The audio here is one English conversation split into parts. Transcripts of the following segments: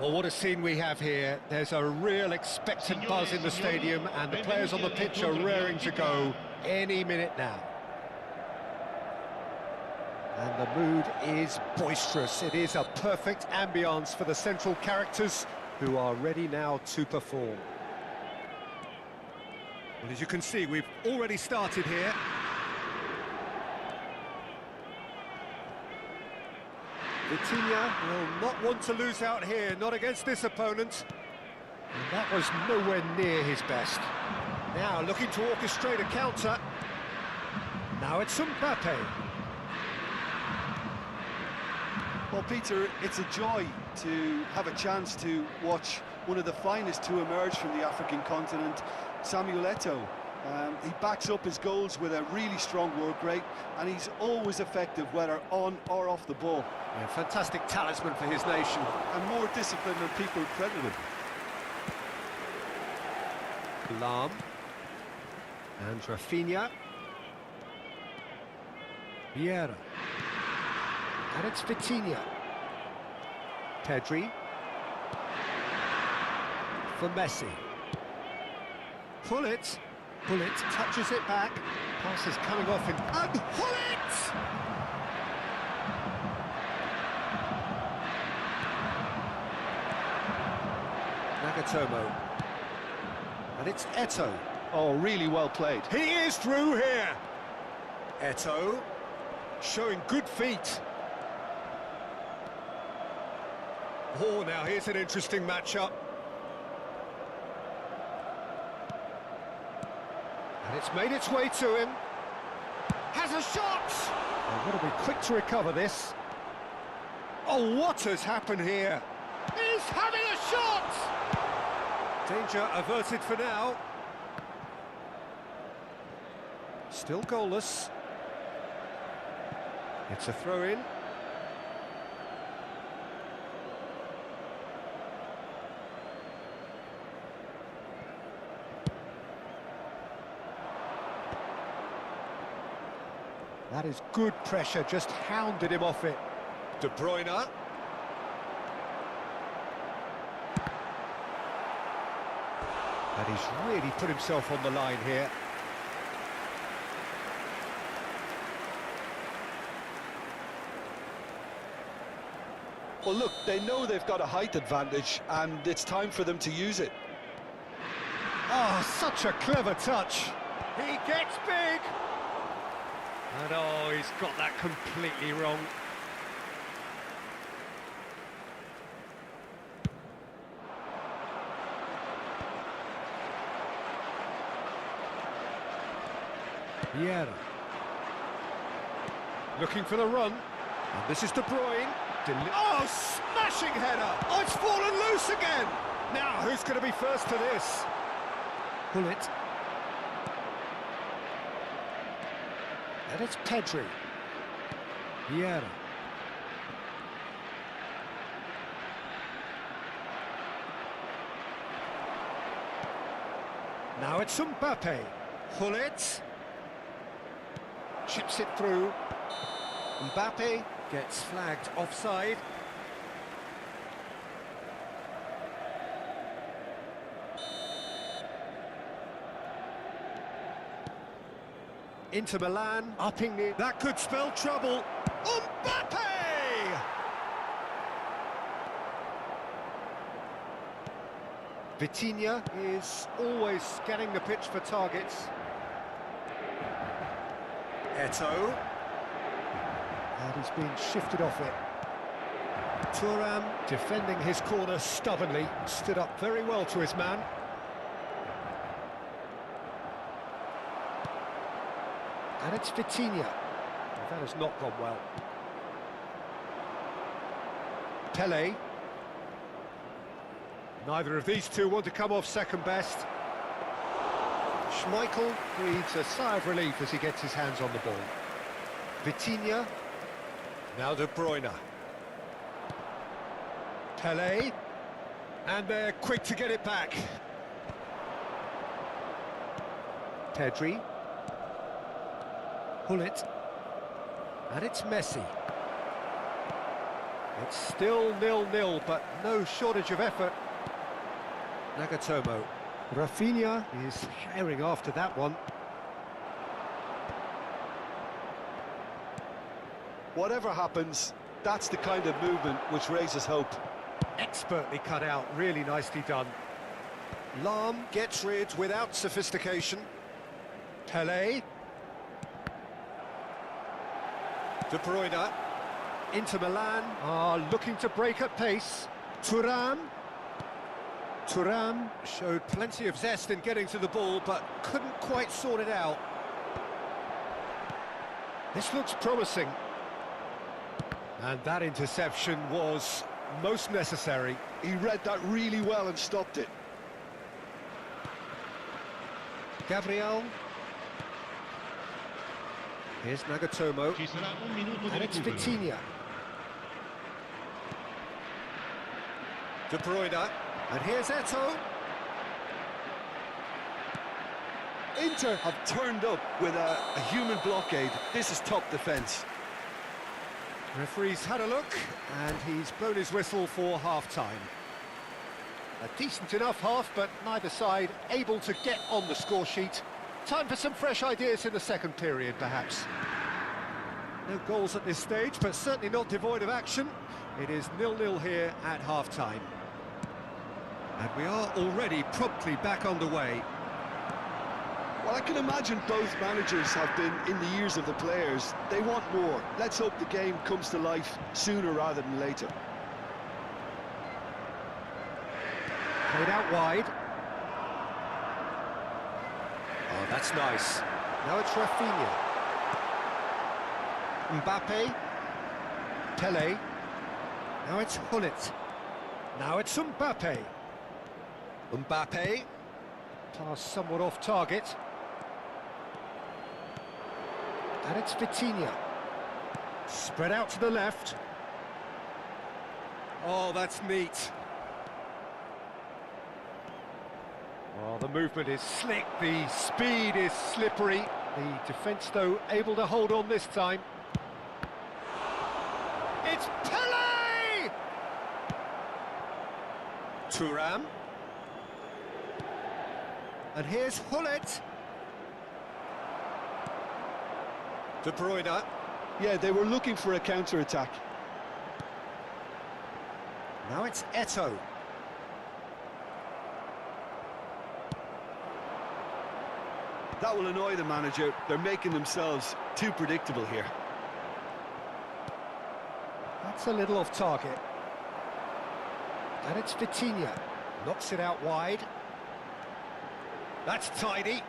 Well, what a scene we have here. There's a real expectant buzz in the stadium, and the players on the pitch are raring to go any minute now. And the mood is boisterous. It is a perfect ambience for the central characters who are ready now to perform. Well, as you can see, we've already started here. Vitinha will not want to lose out here, not against this opponent. And that was nowhere near his best. Now looking to orchestrate a counter. Now it's Mbappe. Well, Peter, it's a joy to have a chance to watch one of the finest to emerge from the African continent, Samuel Eto'o. He backs up his goals with a really strong work rate, and he's always effective, whether on or off the ball. Yeah, fantastic talisman for his nation. And more disciplined than people credit him. Lam. And Rafinha. Vieira. And it's Vitinha. Pedri. For Messi. Pullet. Pullet touches it back. Pass is coming off in... And Pullet! Nagatomo. And it's Eto'o. Oh, really well played. He is through here. Eto'o showing good feet. Oh, now here's an interesting matchup. And it's made its way to him. Has a shot! I've got to be quick to recover this. Oh, what has happened here? He's having a shot! Danger averted for now. Still goalless. It's a throw-in. That is good pressure, just hounded him off it. De Bruyne. And he's really put himself on the line here. Well, look, they know they've got a height advantage, and it's time for them to use it. Oh, such a clever touch. He gets big. And oh, he's got that completely wrong. Vieira. Looking for the run. And this is De Bruyne. Oh, smashing header! Oh, it's fallen loose again! Now, who's going to be first to this? Pullet. And it's Pedri. Vieira. Now it's Mbappe. Pullet. Chips it through. Mbappe gets flagged offside. Inter Milan upping it. That could spell trouble. Mbappe! Vitinha is always scanning the pitch for targets. Eto'o. And he's been shifted off it. Thuram defending his corner stubbornly, stood up very well to his man. And it's Vitinha. That has not gone well. Pele. Neither of these two want to come off second best. Schmeichel breathes a sigh of relief as he gets his hands on the ball. Vitinha. Now De Bruyne. Pele. And they're quick to get it back. Pedri. Hullet. And it's Messi. It's still 0-0, but no shortage of effort. Nagatomo. Rafinha is herring after that one. Whatever happens, that's the kind of movement which raises hope. Expertly cut out, really nicely done. Lahm gets rid without sophistication. Pele. De Bruyne. Inter Milan are looking to break at pace. Thuram. Thuram showed plenty of zest in getting to the ball, but couldn't quite sort it out. This looks promising. And that interception was most necessary. He read that really well and stopped it. Gabriel. Here's Nagatomo. And it's Vitinha. De Bruyne. And here's Eto'o. Inter have turned up with a human blockade. This is top defence. Referee's had a look, and he's blown his whistle for half-time. A decent enough half, but neither side able to get on the score sheet. Time for some fresh ideas in the second period, perhaps. No goals at this stage, but certainly not devoid of action. It is 0-0 here at half-time. And we are already promptly back underway. Well, I can imagine both managers have been in the ears of the players. They want more. Let's hope the game comes to life sooner rather than later. Played out wide. Oh, that's nice. Now it's Rafinha. Mbappe. Pele. Now it's Hullet. Now it's Mbappe. Mbappe. Pass somewhat off target. And it's Vitinha. Spread out to the left. Oh, that's neat. Oh, the movement is slick, the speed is slippery. The defence, though, able to hold on this time. It's Pele! Thuram. And here's Hullet. De Bruyne. Yeah, they were looking for a counter-attack. Now it's Eto'o. That will annoy the manager. They're making themselves too predictable here. That's a little off target. And it's Vitinha. Knocks it out wide. That's tidy.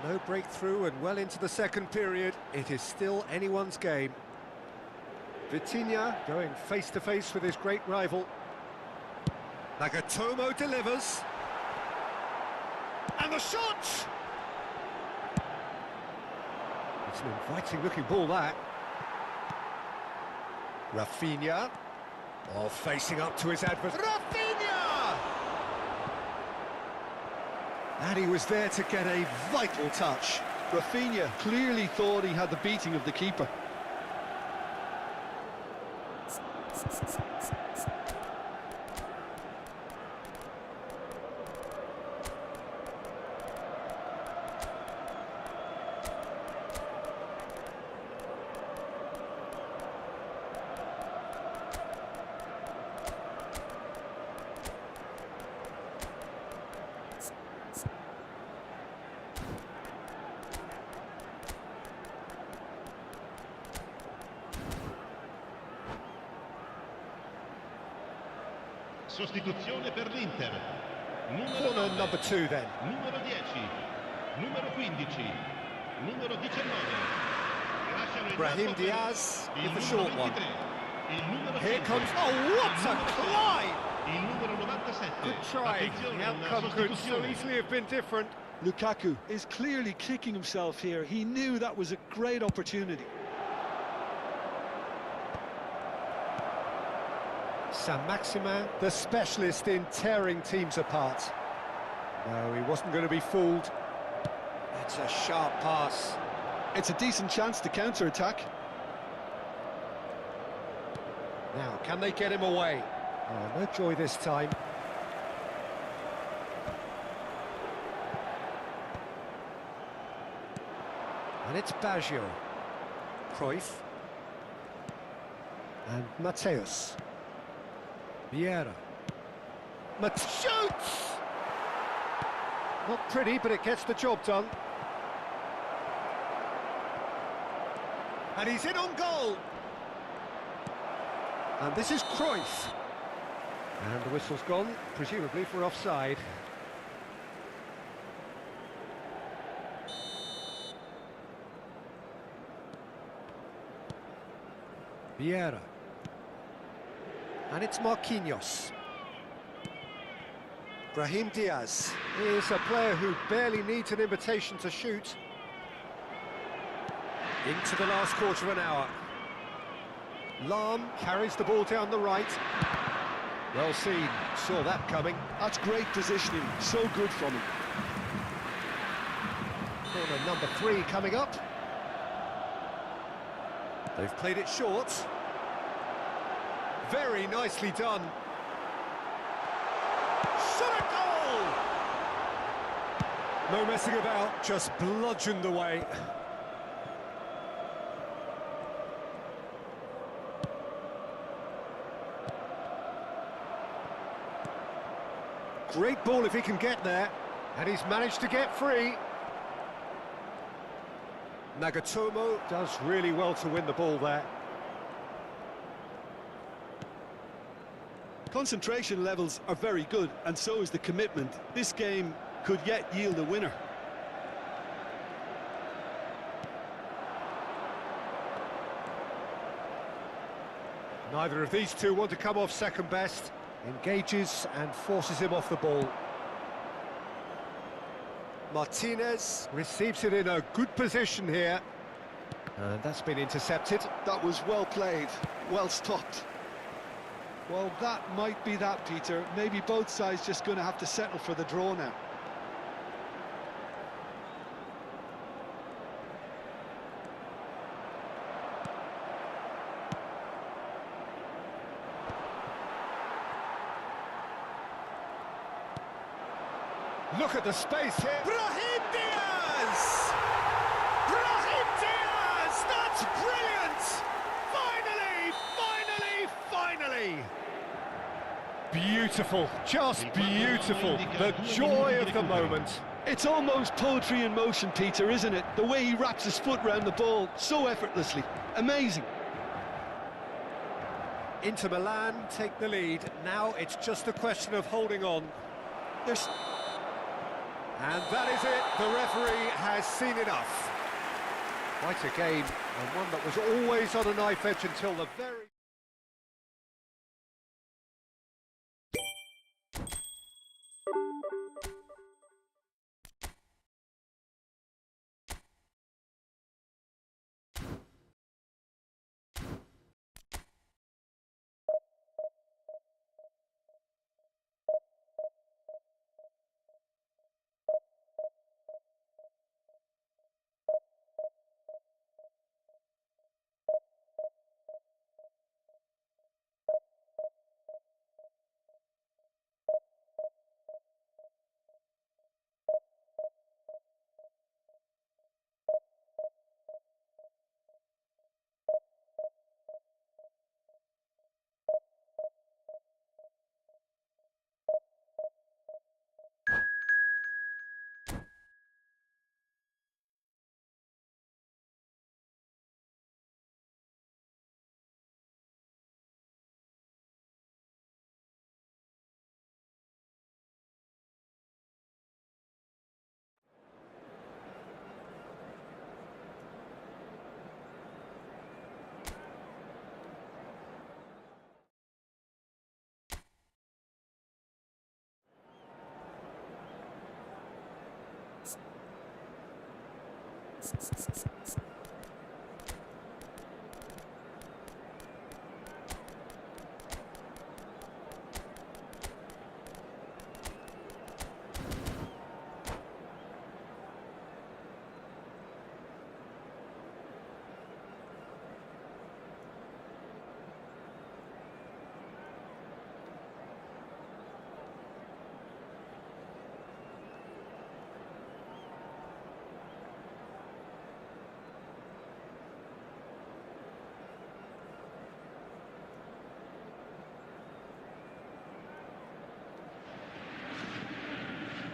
No breakthrough and well into the second period. It is still anyone's game. Vitinha going face-to-face with his great rival. Nagatomo delivers. And the shot! It's an inviting-looking ball, that. Rafinha. Oh, facing up to his adversary. Rafinha! And he was there to get a vital touch. Rafinha clearly thought he had the beating of the keeper. Sostituzione per l'Inter. Corner Numero number 2 then. numero 10, numero 15, numero 19. Lasciano il Brahim campo per Diaz il with the numero short one. 23, il numero Here 5, comes... Oh, what il a numero 6, climb! il numero 97. Good try. Attenzione, The una outcome could so sostituzione. easily have been different. Lukaku is clearly kicking himself here. He knew that was a great opportunity. Saint-Maximin, the specialist in tearing teams apart. No, he wasn't going to be fooled. That's a sharp pass. It's a decent chance to counter-attack. Now, can they get him away? Oh, no joy this time. And it's Baggio. Cruyff. And Mateus. Vieira. Shoots! Not pretty, but it gets the job done. And he's in on goal. And this is Cruyff. And the whistle's gone, presumably for offside. Vieira. And it's Marquinhos. Brahim Diaz is a player who barely needs an invitation to shoot. Into the last quarter of an hour. Lahm carries the ball down the right. Well seen, saw that coming. That's great positioning, so good from him. Corner number 3 coming up. They've played it short. Very nicely done. Shot a goal! No messing about, just bludgeoned away. Great ball if he can get there, and he's managed to get free. Nagatomo does really well to win the ball there. Concentration levels are very good, and so is the commitment. This game could yet yield a winner. Neither of these two want to come off second best. Engages and forces him off the ball. Martinez receives it in a good position here. And that's been intercepted. That was well played, well stopped. Well, that might be that, Peter. Maybe both sides just going to have to settle for the draw now. Look at the space here. Brahim Diaz! Brahim Diaz! That's brilliant! Finally! Beautiful, just beautiful. The joy of the moment. It's almost poetry in motion, Peter, isn't it? The way he wraps his foot round the ball so effortlessly. Amazing. Inter Milan take the lead. Now it's just a question of holding on. There's... And that is it. The referee has seen enough. Quite a game, and one that was always on a knife edge until the very...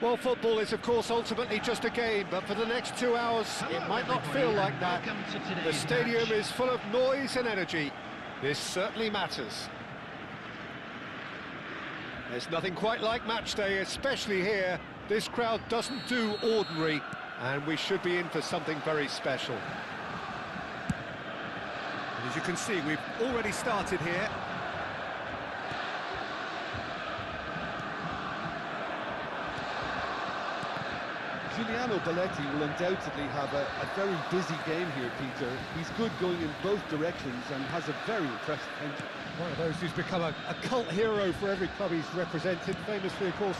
Well, football is, of course, ultimately just a game, but for the next 2 hours, it might not feel like that. The stadium is full of noise and energy. This certainly matters. There's nothing quite like match day, especially here. This crowd doesn't do ordinary, and we should be in for something very special. And as you can see, we've already started here. Giuliano Belletti will undoubtedly have a very busy game here, Peter. He's good going in both directions and has a very impressive engine. One of those who's become a cult hero for every club he's represented. Famously, of course,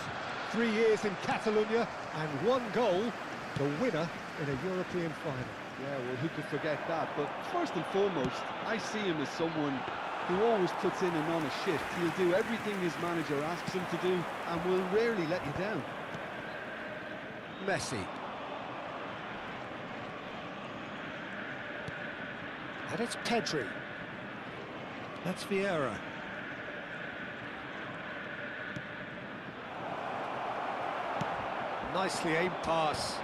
3 years in Catalonia and 1 goal, the winner in a European final. Yeah, well, who could forget that? But first and foremost, I see him as someone who always puts in an honest shift. He'll do everything his manager asks him to do and will rarely let you down. Messi. And it's Pedri. That's Vieira. Nicely aimed pass.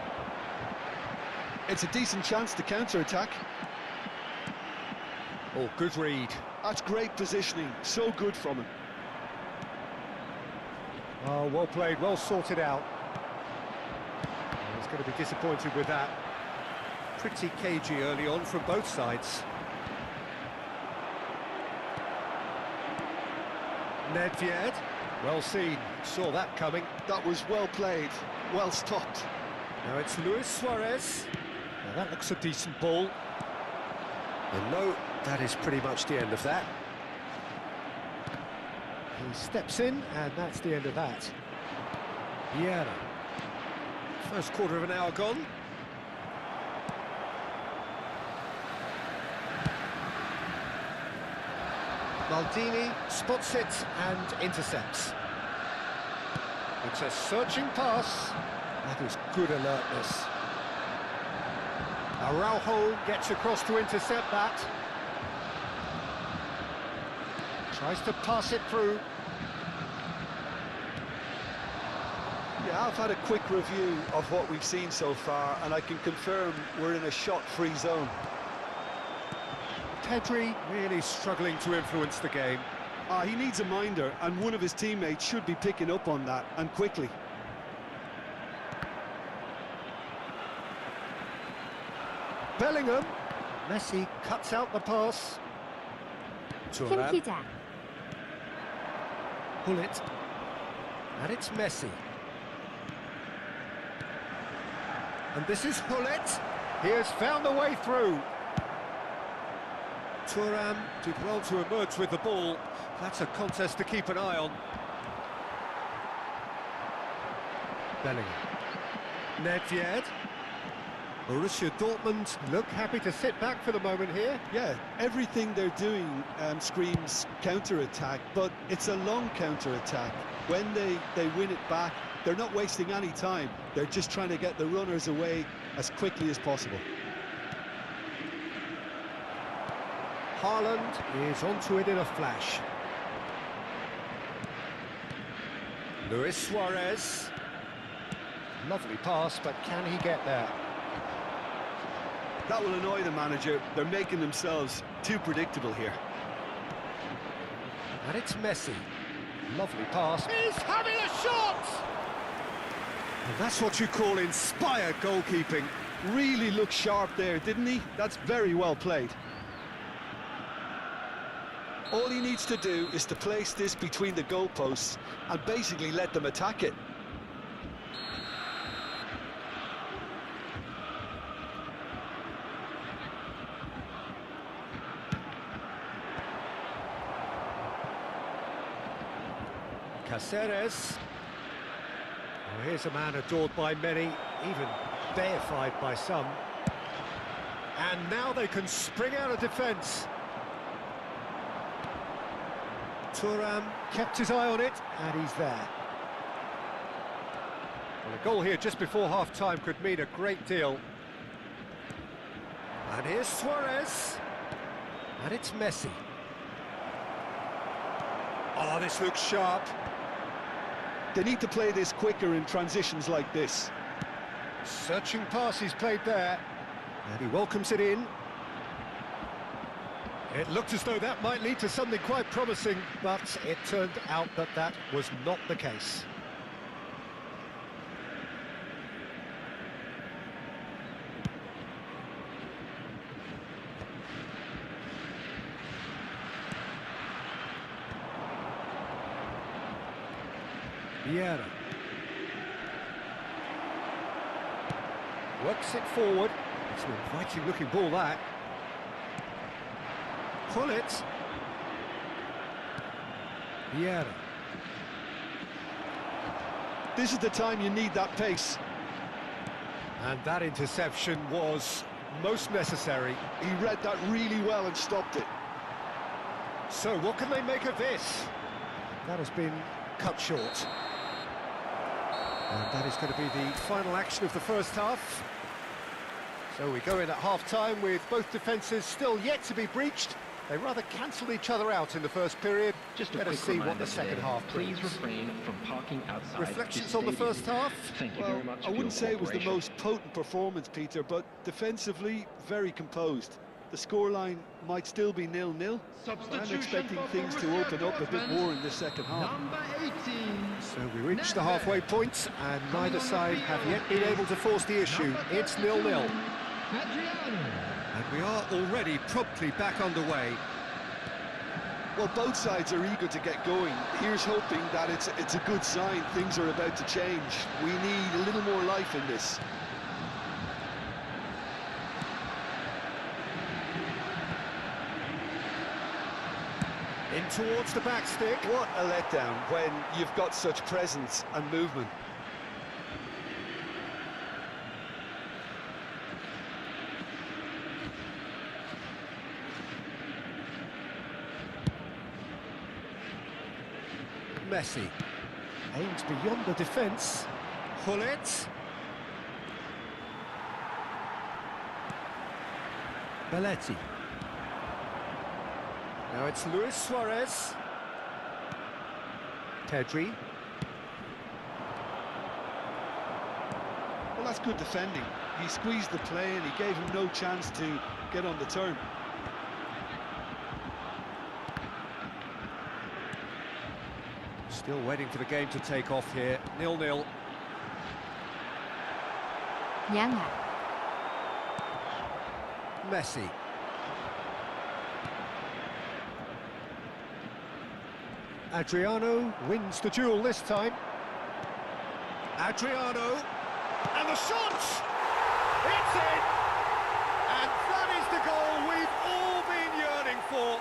It's a decent chance to counter-attack. Oh, good read. That's great positioning, so good from him. Oh, well played, well sorted out. He's going to be disappointed with that. Pretty cagey early on from both sides. Nedved, well seen, saw that coming. That was well played, well stopped. Now it's Luis Suarez. Now that looks a decent ball. And no, that is pretty much the end of that. He steps in, and that's the end of that. Vieira. First quarter of an hour gone. Maldini spots it and intercepts. It's a searching pass. That is good alertness. Araujo gets across to intercept that. Tries to pass it through. Yeah, I've had a quick review of what we've seen so far, and I can confirm we're in a shot-free zone. Pedri really struggling to influence the game. He needs a minder, and one of his teammates should be picking up on that, and quickly. Bellingham. Messi cuts out the pass. Thuram. 팀키자. Pull it. And it's Messi. And this is Hullet. He has found a way through. Thuram did well to emerge with the ball. That's a contest to keep an eye on. Bellingham. Nedved. Borussia Dortmund look happy to sit back for the moment here. Yeah, everything they're doing screams counter-attack, but it's a long counter-attack. When they win it back, they're not wasting any time. They're just trying to get the runners away as quickly as possible. Haaland is onto it in a flash. Luis Suarez. Lovely pass, but can he get there? That will annoy the manager. They're making themselves too predictable here. And it's Messi. Lovely pass. He's having a shot! And that's what you call inspired goalkeeping. Really looked sharp there, didn't he? That's very well played. All he needs to do is to place this between the goalposts and basically let them attack it. Caceres. Oh, here's a man adored by many, even deified by some. And now they can spring out of defence. Thuram kept his eye on it, and he's there. Well, a goal here just before half-time could mean a great deal. And here's Suarez. And it's Messi. Oh, this looks sharp. They need to play this quicker in transitions like this. Searching pass he's played there. And he welcomes it in. It looked as though that might lead to something quite promising, but it turned out that that was not the case. Vieira. Works it forward. It's an inviting looking ball, that. Pull it. Vieira. This is the time you need that pace. And that interception was most necessary. He read that really well and stopped it. So what can they make of this? That has been cut short. And that is going to be the final action of the first half. So we go in at half-time with both defences still yet to be breached. They rather cancelled each other out in the first period. Just Let us see what the second half brings. Please refrain from parking outside. Reflections on the first half? Thank you Well, very much. I wouldn't say it was the most potent performance, Peter, but defensively, very composed. The scoreline might still be 0-0. I'm expecting things to open up a bit more in the second half. Number 18. So we reach the halfway point, and neither side have yet been able to force the issue. It's 0-0. And we are already promptly back underway. Well, both sides are eager to get going. Here's hoping that it's a good sign. Things are about to change. We need a little more life in this. In towards the back stick. What a letdown when you've got such presence and movement. Messi aims beyond the defence. Pull it. Belletti. Now it's Luis Suarez. Pedri. Well, that's good defending. He squeezed the play and he gave him no chance to get on the turn. Still waiting for the game to take off here. 0-0. 양아. Messi. Adriano wins the duel this time. Adriano. And the shot! It's in! And that is the goal we've all been yearning for.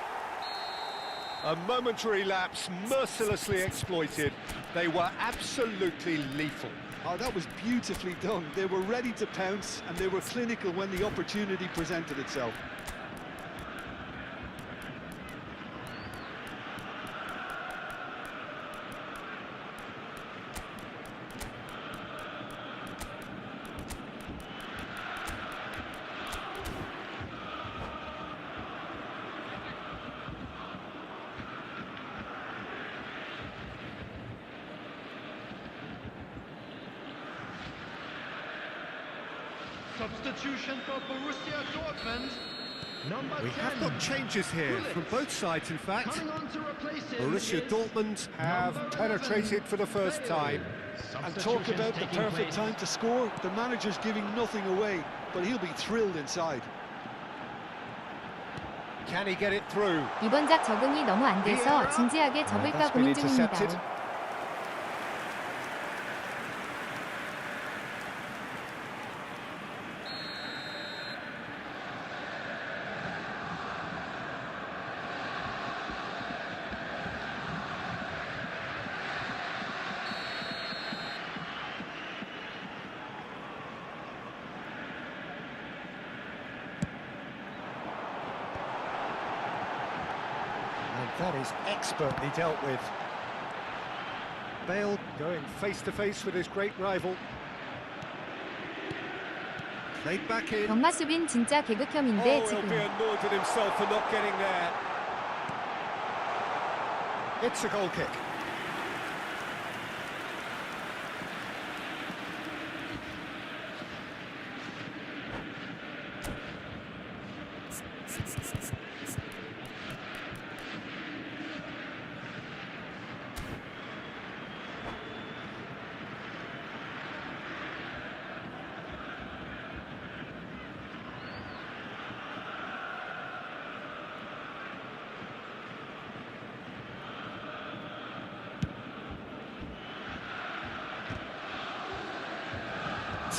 A momentary lapse, mercilessly exploited. They were absolutely lethal. Oh, that was beautifully done. They were ready to pounce and they were clinical when the opportunity presented itself. Substitution for Borussia Dortmund. Number 10. We have got changes here from both sides, in fact. Coming on to replace him Borussia is Dortmund have number penetrated 11, for the first time. And talk about the perfect time to score. The manager's giving nothing away, but he'll be thrilled inside. Can he get it through? 이번 작 적응이 너무 안 돼서 진지하게 접을까 That's been 고민 중입니다. intercepted. That is expertly dealt with. Bale going face-to-face with his great rival. Played back in. 경마 수빈 진짜 개극혐인데 Oh, he'll 지금. be annoyed with himself for not getting there. It's a goal kick.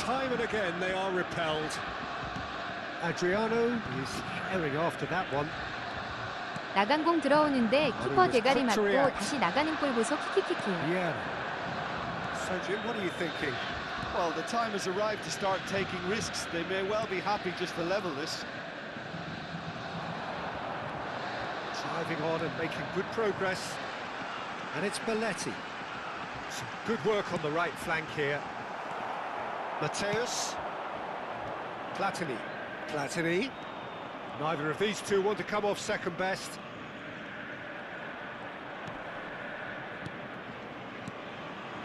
Time and again they are repelled. Adriano is herring after that one. 나간 공 들어오는데 키퍼 대가리 맞고 react. 다시 나가는 골 보소 키키키키. Yeah. So Jim, what are you thinking? Well, the time has arrived to start taking risks. They may well be happy just to level this. Driving on and making good progress. And it's Belletti. Some good work on the right flank here. Mateus. Platini. Platini. Neither of these two want to come off second best.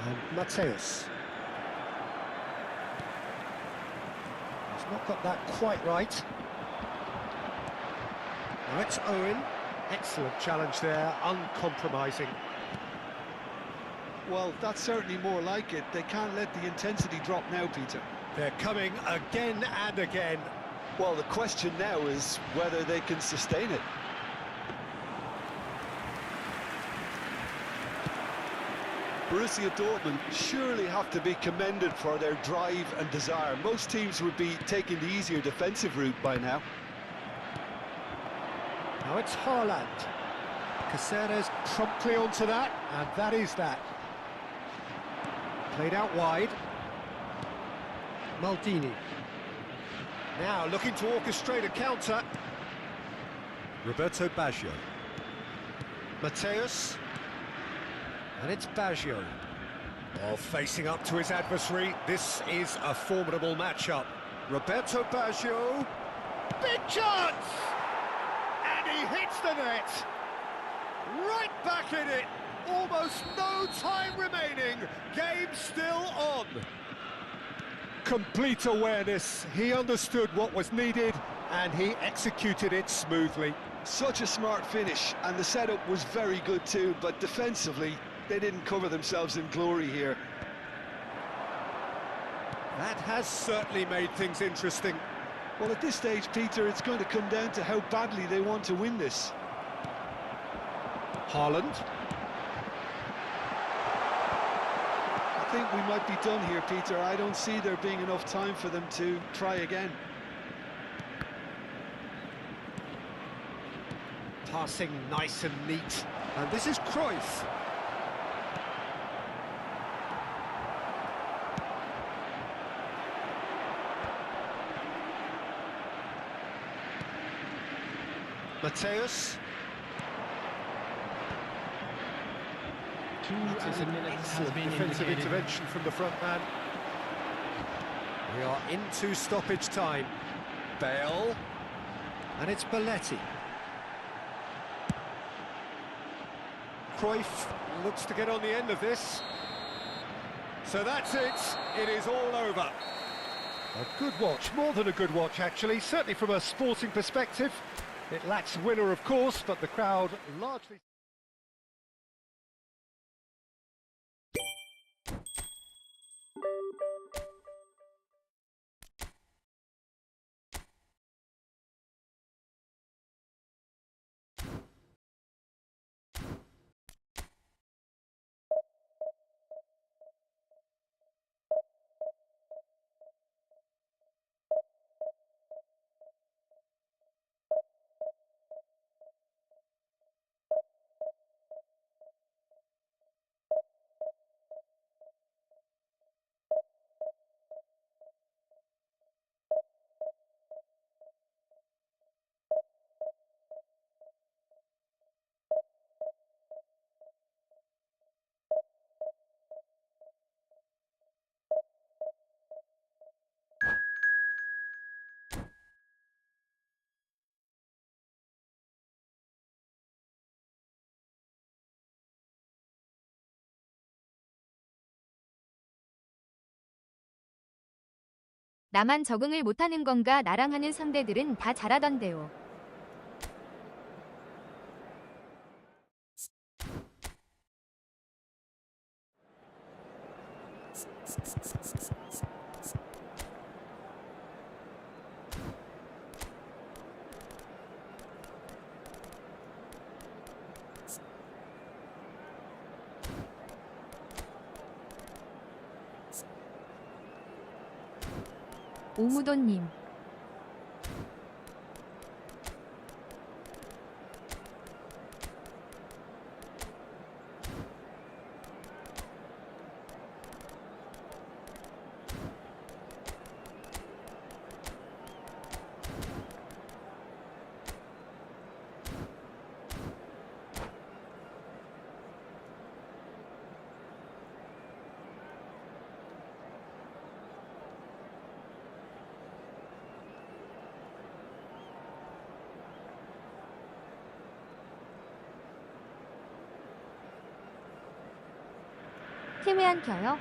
And Mateus. He's not got that quite right. Now it's Owen. Excellent challenge there, uncompromising. Well, that's certainly more like it. They can't let the intensity drop now, Peter. They're coming again and again. Well, the question now is whether they can sustain it. Borussia Dortmund surely have to be commended for their drive and desire. Most teams would be taking the easier defensive route by now. Now it's Haaland. Caceres promptly onto that, and that is that. Played out wide. Maldini. Now looking to orchestrate a counter. Roberto Baggio. Mateus. And it's Baggio. Oh, facing up to his adversary. This is a formidable matchup. Roberto Baggio. Big chance! And he hits the net. Right back in it. Almost no time remaining. Game still on. Complete awareness. He understood what was needed and he executed it smoothly. Such a smart finish, and the setup was very good too, but defensively, they didn't cover themselves in glory here. That has certainly made things interesting. Well, at this stage, Peter, it's going to come down to how badly they want to win this. Haaland. I think we might be done here, Peter. I don't see there being enough time for them to try again. Passing nice and neat. And this is Cruyff. Mateus. That is an excellent defensive intervention from the front man. We are into stoppage time. Bale. And it's Belletti. Cruyff looks to get on the end of this. So that's it. It is all over. A good watch, more than a good watch actually, certainly from a sporting perspective. It lacks a winner, of course, but the crowd largely... 나만 적응을 못하는 건가? 나랑 하는 상대들은 다 잘하던데요. 오무도님. 팀에 켜요?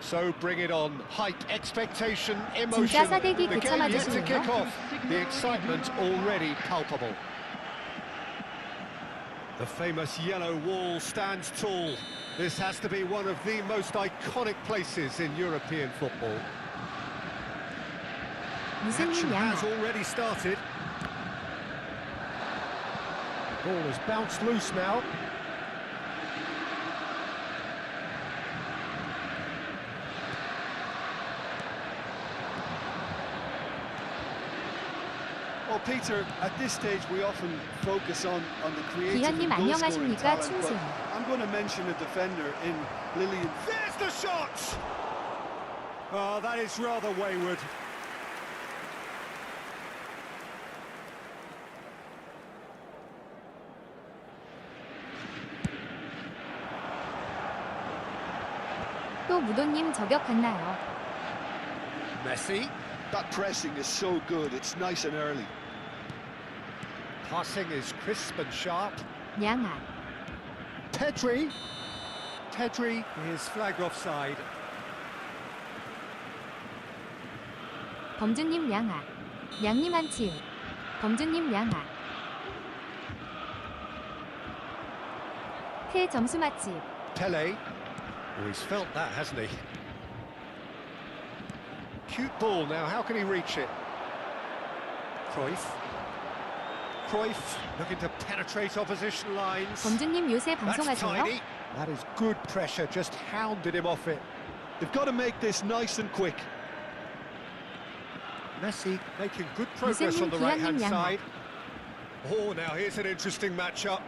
So bring it on. Hype, expectation, emotion. 진짜 사대기 The 개차 game yet to 맞으시네요. kick off. The excitement already palpable. The famous yellow wall stands tall. This has to be one of the most iconic places in European football. 무슨 Action 양? has already started. Ball has bounced loose now. Well, Peter, at this stage we often focus on the creative 기현님 and goal-scoring 안녕하십니까? talent, but 충신. I'm going to mention a defender in Lillian. There's the shot! Oh, that is rather wayward. 또 무도님 저격 갔나요? Messi. That pressing is so good, it's nice and early. Passing is crisp and sharp. 양아. Pedri. Pedri is flagged offside. 범주님 양아. 양님 한치우. 범주님 양아. 태 점수 맛집. Pele. Oh, he's felt that, hasn't he? Cute ball now, how can he reach it? Cruyff. Cruyff looking to penetrate opposition lines. 범주님 요새 That's 방송하세요? tidy. That is good pressure, just hounded him off it. They've got to make this nice and quick. Messi making good progress on the right-hand 기현님 양아. side. Oh, now here's an interesting matchup.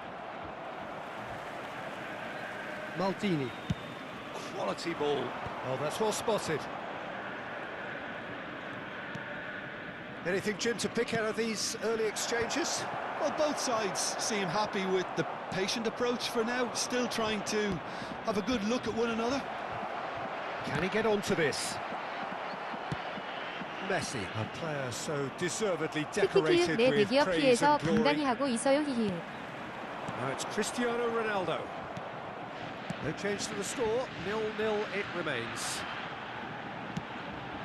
Maldini. Quality ball. Oh, that's well spotted. Anything, Jim, to pick out of these early exchanges? Well, both sides seem happy with the patient approach for now, still trying to have a good look at one another. Can he get onto this? Messi, a player so deservedly decorated 키키키윽 내 with 대기업 praise 피해서 and glory. 당당히 하고 있어요 히히. Now it's Cristiano Ronaldo. No change to the score, 0-0 it remains.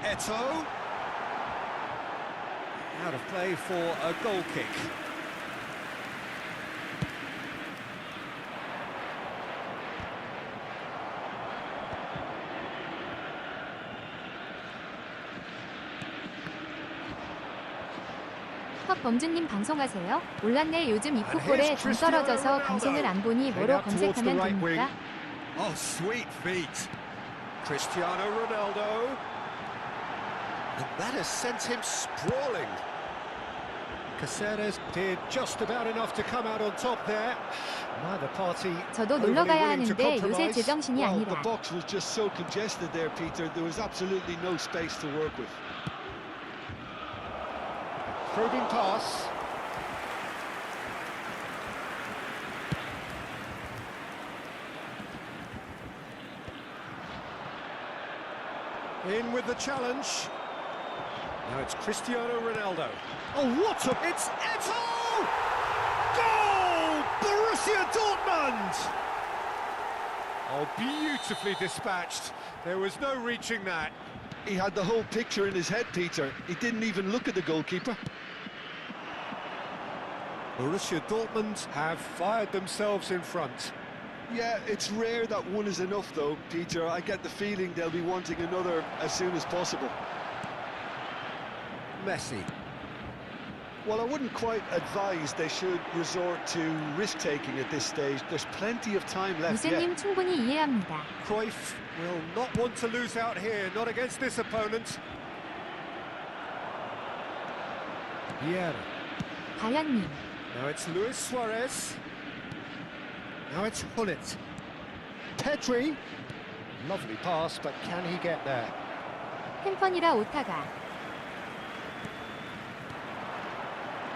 Eto'o. Out of play for a goal kick. 헉 범주님 방송하세요? 몰랐네. 요즘 eFootball에 좀 떨어져서 방송을 안 보니 뭐로 검색하면 됩니까? Oh, sweet feet. Cristiano Ronaldo. And that has sent him sprawling. Caceres did just about enough to come out on top there. Neither party 저도 놀러 가야 overly willing to 하는데 요새 compromise. 제정신이 Well, 아니라. the box was just so congested there, Peter. There was absolutely no space to work with. Probing pass. In with the challenge. Now it's Cristiano Ronaldo. Oh, what a... It's Eto'o! Goal! Borussia Dortmund! Oh, beautifully dispatched. There was no reaching that. he had the whole picture in his head, Peter. He didn't even look at the goalkeeper. Borussia Dortmund have fired themselves in front. Yeah, it's rare that one is enough, though, Peter. I get the feeling they'll be wanting another as soon as possible. Messi. Well, I wouldn't quite advise they should resort to risk-taking at this stage. There's plenty of time left yet. 유세님 충분히 이해합니다. Cruyff will not want to lose out here, not against this opponent. Vieira. 다현님. Now it's Luis Suarez. Now it's Hullet. Pedri. Lovely pass, but can he get there? 햄펀이라 오타가.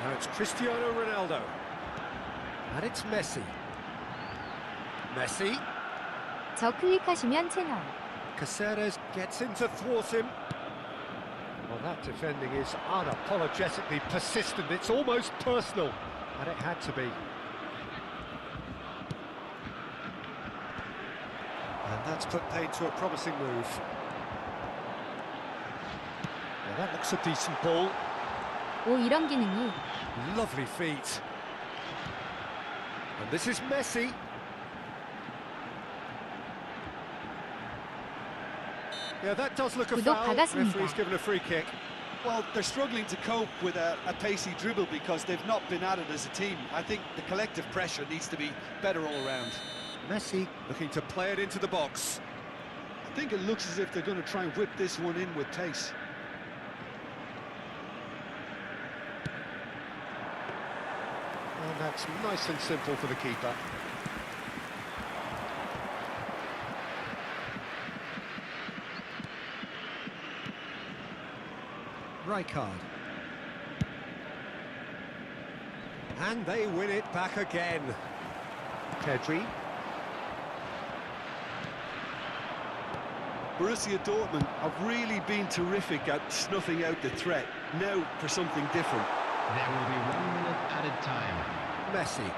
Now it's Cristiano Ronaldo. And it's Messi. Messi. 저 클릭하시면 채널. Caceres gets in to thwart him. Well, that defending is unapologetically persistent. It's almost personal. And it had to be. And that's put paid to a promising move. Well, that looks a decent ball. 오, 이런 기능이. Lovely feet. And this is Messi. Yeah, that does look a 구독 foul. 받았습니다. Referee's given a free kick. Well, they're struggling to cope with a pacey dribble because they've not been at it as a team. I think the collective pressure needs to be better all round. Messi looking to play it into the box. I think it looks as if they're going to try and whip this one in with pace. And that's nice and simple for the keeper. Rijkaard. And they win it back again. Pedri. Borussia Dortmund have really been terrific at snuffing out the threat. Now for something different. There will be 1 minute added time. Messi.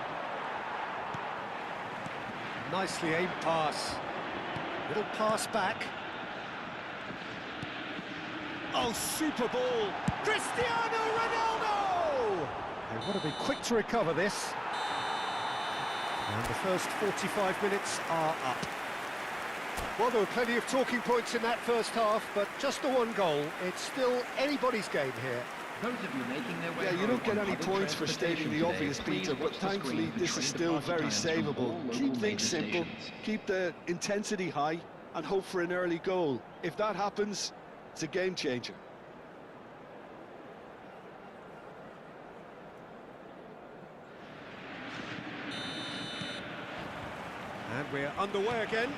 Nicely aimed pass. Little pass back. Oh, super ball! Cristiano Ronaldo! They've got to be quick to recover this. And the first 45 minutes are up. Well, there were plenty of talking points in that first half, but just the one goal. It's still anybody's game here. Those of you making their way Yeah, you home don't get on any public points for stating the transportation obvious, today, Peter, please but watch the thankfully screen for this train is still departure very times from all savable. local Keep major things simple, stations. keep the intensity high, and hope for an early goal. If that happens, it's a game changer. And we're underway again.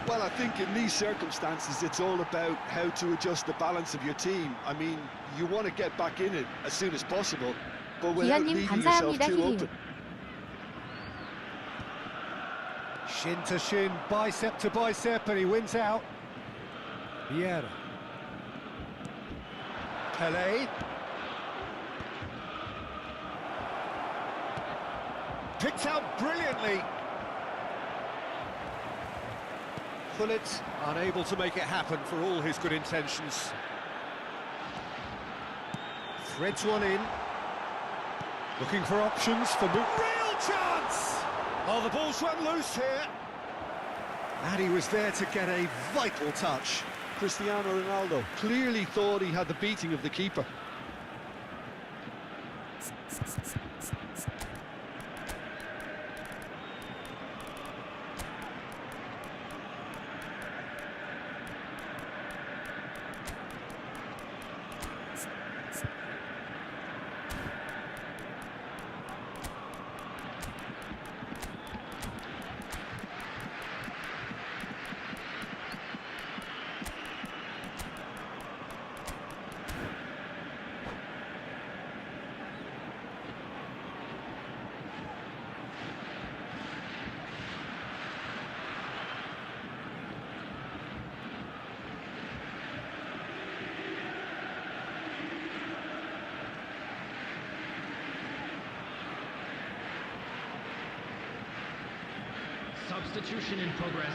Well, I think in these circumstances, it's all about how to adjust the balance of your team. I mean, you want to get back in it as soon as possible, but without 기아님 leaving yourself 감사합니다. too 히히. open. Shin to shin, bicep to bicep, and he wins out. Vieira. Pelé. Picked out brilliantly. Hullet unable to make it happen for all his good intentions. Threads one in. Looking for options for move. Real chance! Oh, the ball's run loose here. And he was there to get a vital touch. Cristiano Ronaldo clearly thought he had the beating of the keeper. Substitution in progress.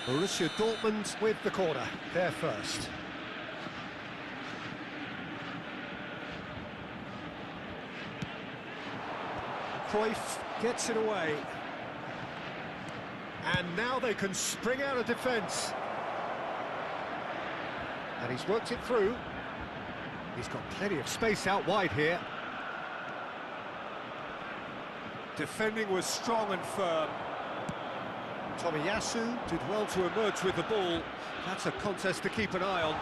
Borussia Dortmund with the corner, there first. Cruyff gets it away. And now they can spring out of defence. And he's worked it through. He's got plenty of space out wide here. Defending was strong and firm. Tomiyasu did well to emerge with the ball. That's a contest to keep an eye on.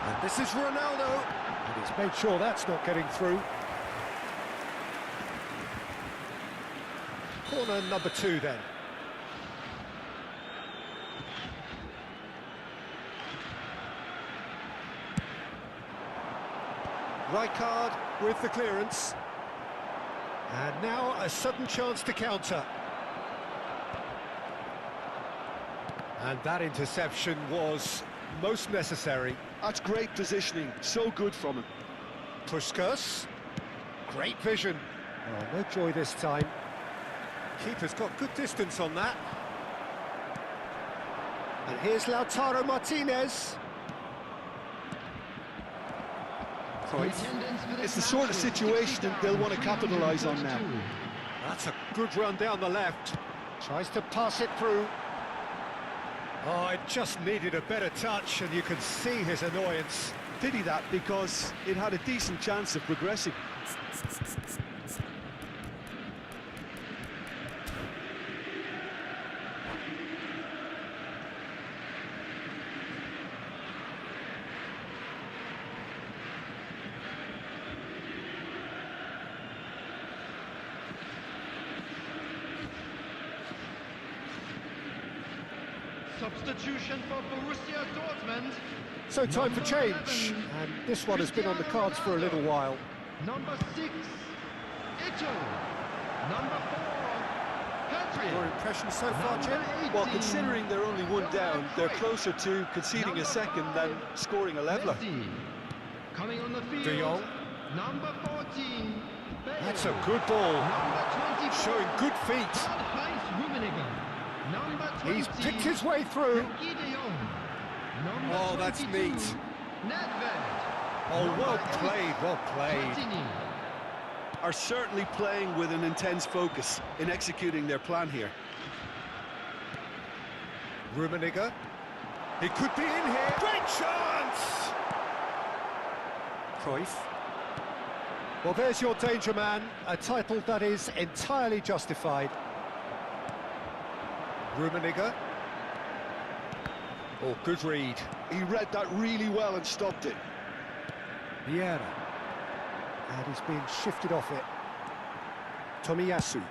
And this is Ronaldo. And he's made sure that's not getting through. Corner number 2 then. Rijkaard with the clearance. And now a sudden chance to counter. And that interception was most necessary. That's great positioning, so good from him. Puskas, great vision. Oh, no joy this time. Keeper's got good distance on that. And here's Lautaro Martinez. It's the sort of situation that they'll want to capitalise on now. That's a good run down the left. Tries to pass it through. Oh, it just needed a better touch, and you can see his annoyance. Pity that, because it had a decent chance of progressing. Substitution for Borussia Dortmund. So time for change, and this one has been on the cards for a little while. Number 6, Ito. Number 4, Pedri. Your impressions so far, Jim? Well, considering they're only one down, they're closer to conceding a second than scoring a leveller. Messi. Coming on the field. De Jong. Number 14, Bale. That's a good ball. Number 24, Showing good feet. Heinz Rummenigge. Number 20, He's picked his way through. De Jong. Number Oh, that's 22, neat. Nedved. Oh, well Number 8, played, well played. Platini. Are certainly playing with an intense focus in executing their plan here. Rummenigge. He could be in here. Great chance! Cruyff. Well, there's your danger man. A title that is entirely justified. Rummenigge. Oh, good read. He read that really well and stopped it. Vieira. And he's being shifted off it. Tomiyasu.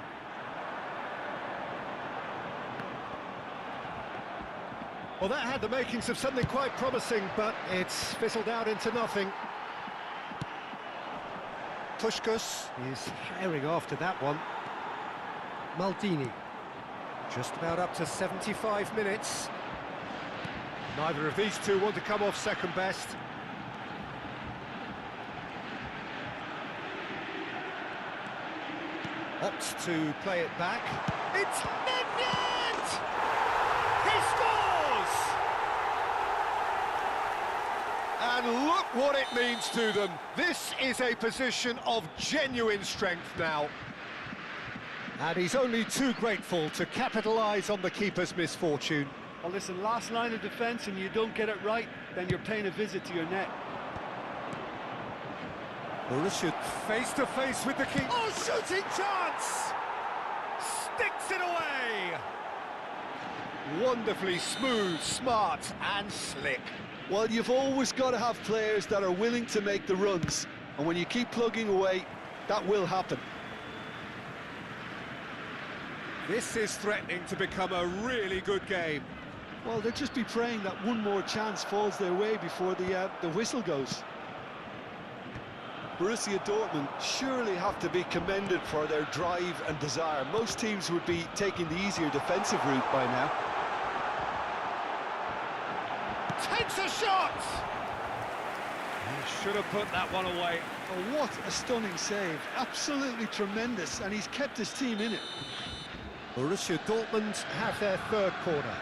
Well, that had the makings of something quite promising, but it's fizzled out into nothing. Puskas is herring after that one. Maldini. Just about up to 75 minutes. Neither of these two want to come off second best. Opts to play it back. It's Nedved! He scores! And look what it means to them. This is a position of genuine strength now. And he's only too grateful to capitalise on the keeper's misfortune. Well, listen, last line of defence and you don't get it right, then you're paying a visit to your net. Borussia face to face with the keeper. Oh, shooting chance! Sticks it away! Wonderfully smooth, smart and slick. Well, you've always got to have players that are willing to make the runs, and when you keep plugging away, that will happen. This is threatening to become a really good game. Well, they'll just be praying that one more chance falls their way before the whistle goes. Borussia Dortmund surely have to be commended for their drive and desire. Most teams would be taking the easier defensive route by now. Takes a shot! He should have put that one away. Oh, what a stunning save. Absolutely tremendous, and he's kept his team in it. Borussia Dortmund have their third corner.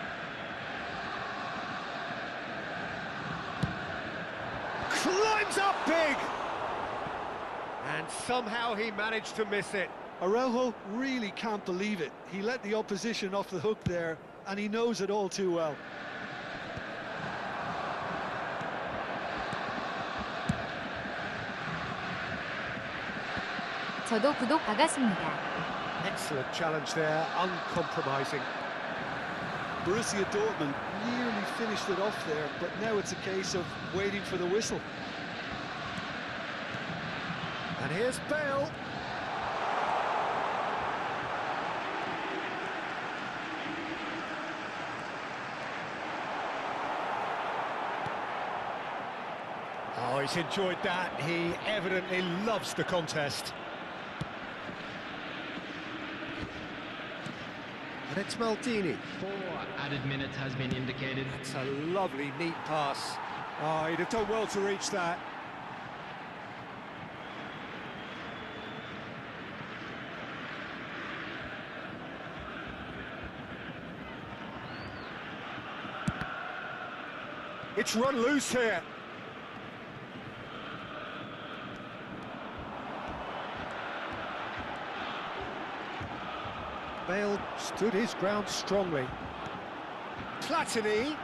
Climbs up big! And somehow he managed to miss it. Araujo really can't believe it. He let the opposition off the hook there, and he knows it all too well. 저도 구독 받았습니다. Excellent challenge there, uncompromising. Borussia Dortmund nearly finished it off there, but now it's a case of waiting for the whistle. And here's Bale. Oh, he's enjoyed that. He evidently loves the contest. And it's Maldini. 4 added minutes has been indicated. It's a lovely, neat pass. Oh, he'd have done well to reach that. It's run loose here. Bale stood his ground strongly. Platini.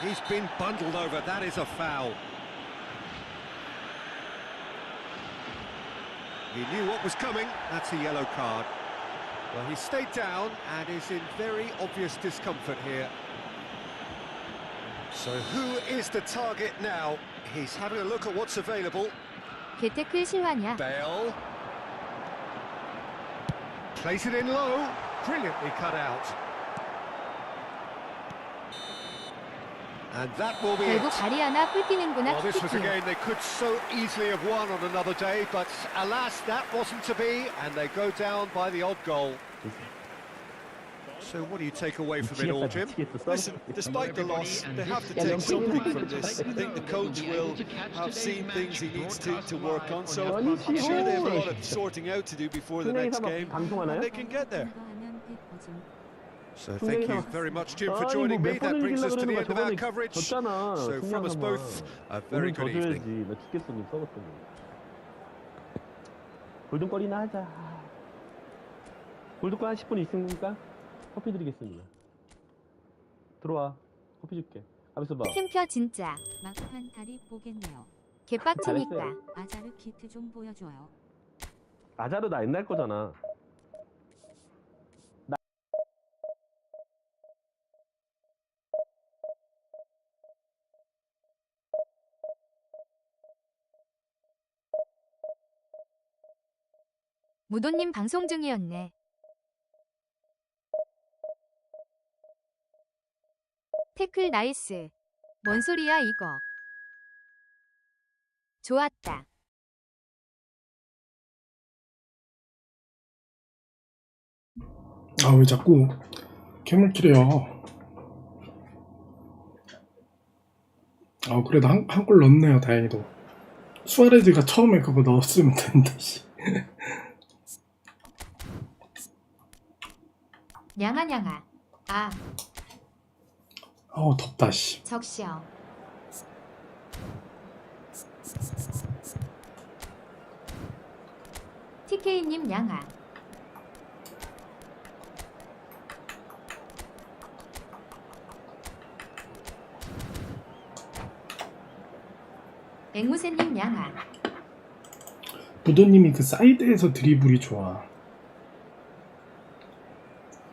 He's been bundled over. That is a foul. He knew what was coming. That's a yellow card. Well, he stayed down and is in very obvious discomfort here. So who is the target now? He's having a look at what's available. 개태클 실화냐? Bale. Plays it in low. Brilliantly cut out. And that will be it. 결국 발이 하나 뿔뛰는구나. Well, this was a 키키키. game they could so easily have won on another day, but alas, that wasn't to be, and they go down by the odd goal. So what do you take away from it all, Jim? Listen, despite the loss, they have to take something from this. I think the coach will have seen things he needs to work on, so I'm sure they have a lot of sorting out to do before the next game, and they can get there. So thank you very much, Jim, for joining me. That brings us to the end of our coverage. So from us both, a very good evening. 나 죽겠어, 썩었더니. 골든거리나 하자. 골든거 한 10분 있습니까? 커피 드리겠습니다. 들어와. 커피 줄게. 앞에서 봐. 템표 진짜. 막판 다리 보겠네요. 개빡치니까. 잘했어요. 아자르 키트 좀 보여줘요. 아자르 나 옛날 거잖아. 무도님 방송 중이었네. 태클 나이스. 뭔 소리야 이거. 좋았다. 아, 왜 자꾸 캐물키래요. 아, 그래도 한 골 넣었네요, 다행히도. 수아레즈가 처음에 그거 넣었으면 되는데, 씨. 냥아. 아, 어우, 덥다, 씨. 적시어. TK님 냥아. 앵무새님 냥아. 부도님이 그 사이드에서 드리블이 좋아.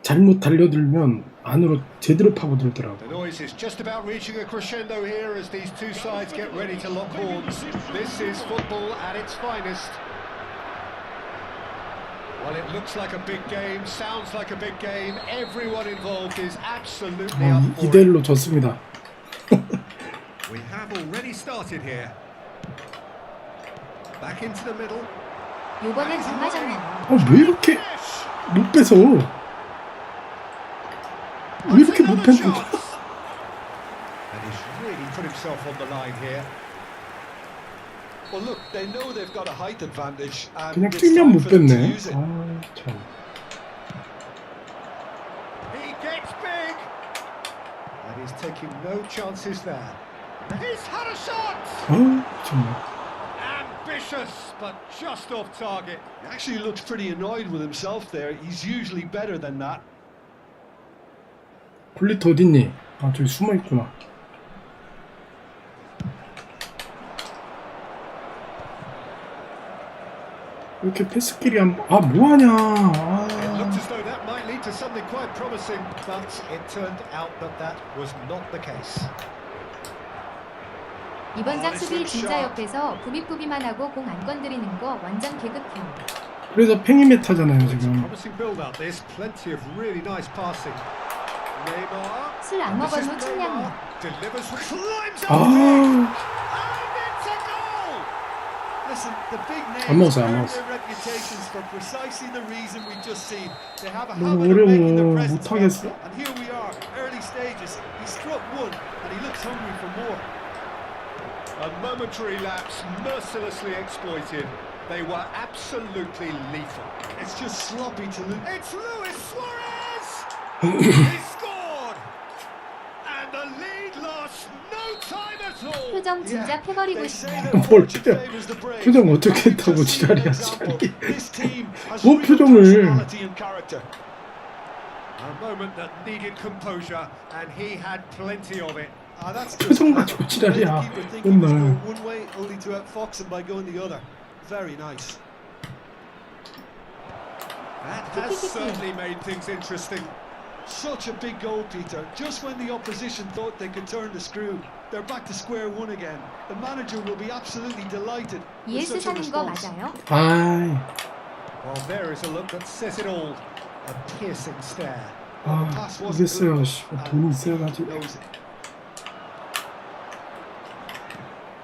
잘못 달려들면 안으로 제대로 파고들더라고. The noise is just about reaching a crescendo here as these two sides get ready to lock horns. This is football at its finest. Well, it looks like a big game, sounds like a big game. Everyone involved is absolutely up for it. 2대1로 졌습니다. We have already started here. Back into the middle. 요번엔 장하정님. 왜 이렇게 못 뺏어? 왜 이렇게 못 뺏는 거야? And he's really put himself on the line here. Well, look, they know they've got a height advantage, and 그냥 it's 뛰면 time 못 for them to 뺏네. use it. 아, 참. taking no chances there. He's had a shot! 정말. Ambitious, but just off target. He actually looks pretty annoyed with himself there. He's usually better than that. 굴리트 어딨니? 아 저기 숨어있구나. 왜 이렇게 패스길이 뭐하냐. It looked as though that might lead to something quite promising, but it turned out that was not the case. 이번 장 수비 진짜 옆에서 부비부비만 하고 공 안 건드리는 거 완전 개그팀. 그래서 팽이 메타잖아요 지금. Promising build-up. There's plenty of really nice passing. Neymar. 술 안 먹어도 충량이. Delivers, climbs up, 아 and it's a goal. Listen, the big 안 names 먹었어요, 안 earn 먹었어. their reputations for precisely the reason we just seen. They have a 너무 habit of making their 어려워. presence 못하겠어. felt. And here we are, early stages. He struck one, and he looks hungry for more. A momentary lapse mercilessly exploited. They were absolutely lethal. It's just sloppy to lose. It's Luis Suarez! He scored! And the lead lost no time at all. 표정 진짜 패버리고 They 싶네. say that 뭘 fortune 표정. favours the brave. 표정 어떻게 And we've 했다고 just seen an 지랄이야, example. 지랄이. This team has 뭐 real 표정을. personality and character. A moment that needed composure, and he had plenty of it. That's 표정 가지고 지랄이야. 맨날. one way only to outfox him by going the other. Very nice. That has certainly made things interesting. Such a big goal, Peter. Just when the opposition thought they could turn the screw, they're back to square one again. The manager will be absolutely delighted with ES such a 사는 거 response. 맞아요? 아이. Well, there is a look that says it all. A piercing stare. 모르겠어요. 돈이 있어야지. Knows it.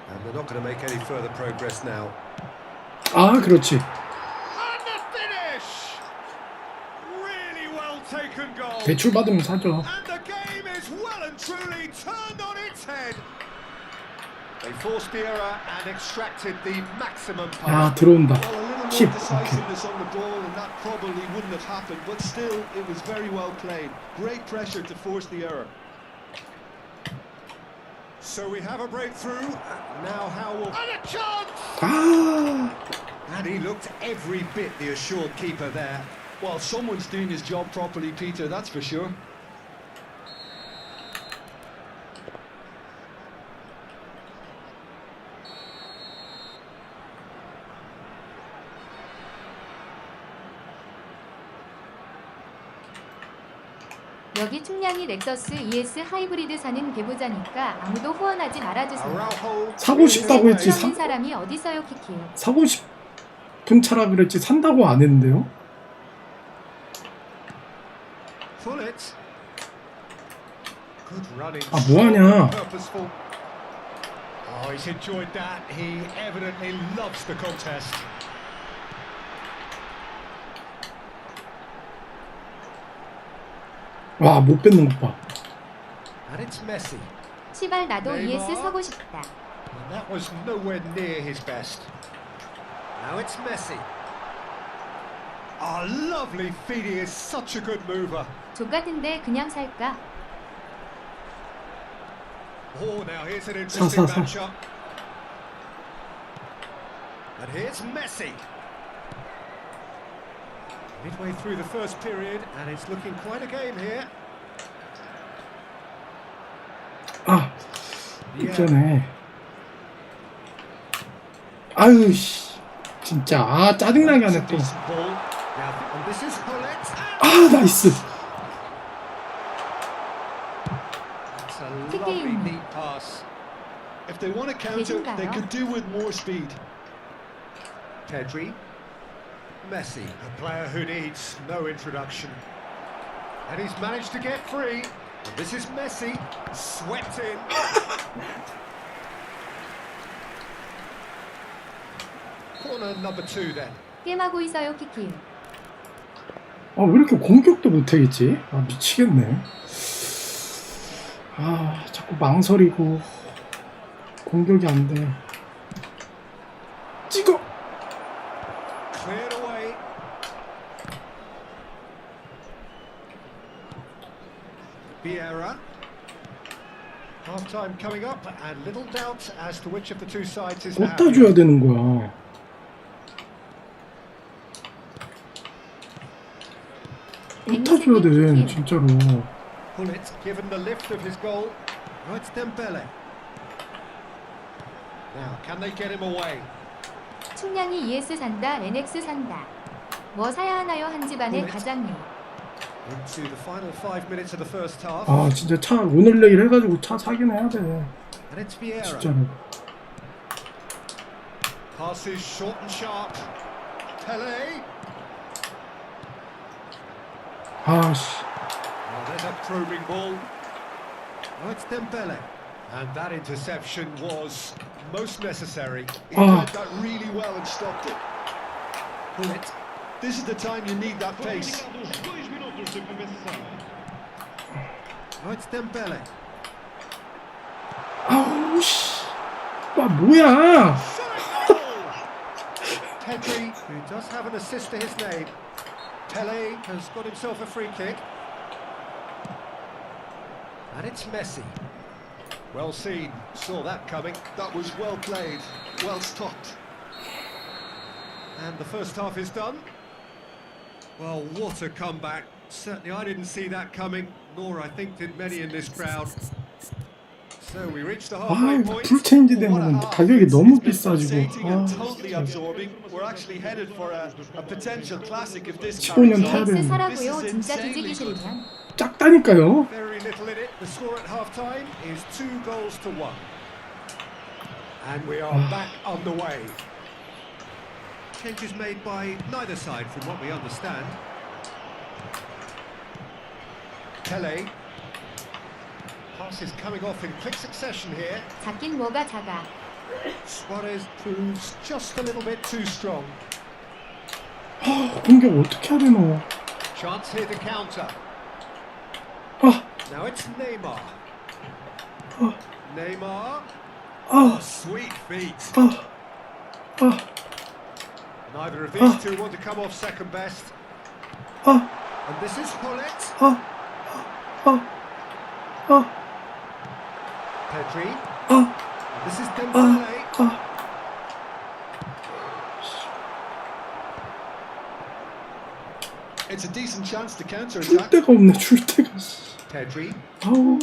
And they're not going to make any further progress now. 그렇지. And the finish! Really well taken goal. 대출 받으면 사죠. And the game is well and truly turned on its head. They forced the error and extracted the maximum punishment. 들어온다. Well, a little 10. more decisiveness on the ball, and that probably wouldn't have happened. But still, it was very well played. Great pressure to force the error. So we have a breakthrough. Now how will... And a chance! And he looked every bit the assured keeper there. Well, someone's doing his job properly, Peter, that's for sure. 여기 충량이 렉서스 ES 하이브리드 사는 개부자니까 아무도 후원하지 말아주세요. Araujo 사고 싶다고 했지. 그런 사람이 어딨어요, 키키. 사고 싶은 차라 그랬지 산다고 안 했는데요. Pull it. Good running. 뭐하냐. Purposeful. Oh, he's enjoyed that. He evidently loves the contest. 못 뺏는 것 봐. And it's Messi. 시발 나도 네이버. ES 사고 싶다. And that was nowhere near his best. Now it's Messi. Oh, lovely feet. He is such a good mover. 족 같은데 그냥 살까? Oh, now here's an interesting 사. matchup. And here's Messi. Midway through the first period, and it's looking quite a game here. 있잖아. 아유 씨. 진짜 짜증나게 하네 또. Decent ball. Now, and this is Hullet. 나이스. It's a lovely neat pass. If they want to counter, they could do with more speed. Pedri. Messi, a player who needs no introduction. And he's managed to get free. And this is Messi, swept in. Corner number 2 then. 게임하고 있어요, 키키. 왜 이렇게 공격도 못하겠지? 미치겠네. 자꾸 망설이고 공격이 안 돼. 찍어. Cleared away. Vieira. Half time coming up, and little doubt as to which of the two sides is 꽂다 줘야 되는 거야. 꽂다 줘야 돼, 진짜로. Pull it, given the lift of his goal. Oh, it's Dembele. Now, can they get him away? 충량이 ES 산다, NX 산다. 뭐 사야 하나요 한 집안의 가장님. Into the final 5 minutes of the first half. 아 진짜 차 오늘 내일 해가지고 차 사긴 해야 돼. And it's Vieira. 진짜로. Passes short and sharp. Pele. 아씨. Well, there's a probing ball. Oh, it's Dembele. And that interception was most necessary. He played that really well and stopped it. Pull it. This is the time you need that pace. Oh, it's Dembele. 아우 씨. 와 뭐야? Pedri, who does have an assist to his name. Pele has got himself a free kick. And it's Messi. Well seen, saw that coming. That was well played, well stopped. And the first half is done. Well, what a comeback. Certainly I didn't see that coming, nor I think did many in this crowd. So we reached the halfway 아 point. 풀체인지 되면 가격이 너무 비싸지고. And totally absorbing. We're actually headed for a potential classic if this 15년 carries 타야 on. ES 되는데. 사라고요. 진짜 뒤지기 싫으면. 작다니까요. Very little in it. The score at half-time is 2-1. And we are back underway. Changes made by neither side from what we understand. Pele. Pass is coming off in quick succession here. 작긴 뭐가 작아. Suarez proves just a little bit too strong. 공격 어떻게 해야 되노? Chance here to counter. 아, Now it's Neymar. Neymar. 아, Sweet feet. 아, Neither of these two want to come off second best. 아, And this is Hullet. Pedri. This is Dembele. It's a decent chance to 줄 counter-attack. 데가 없네, 줄 데가. Pedri. 아우,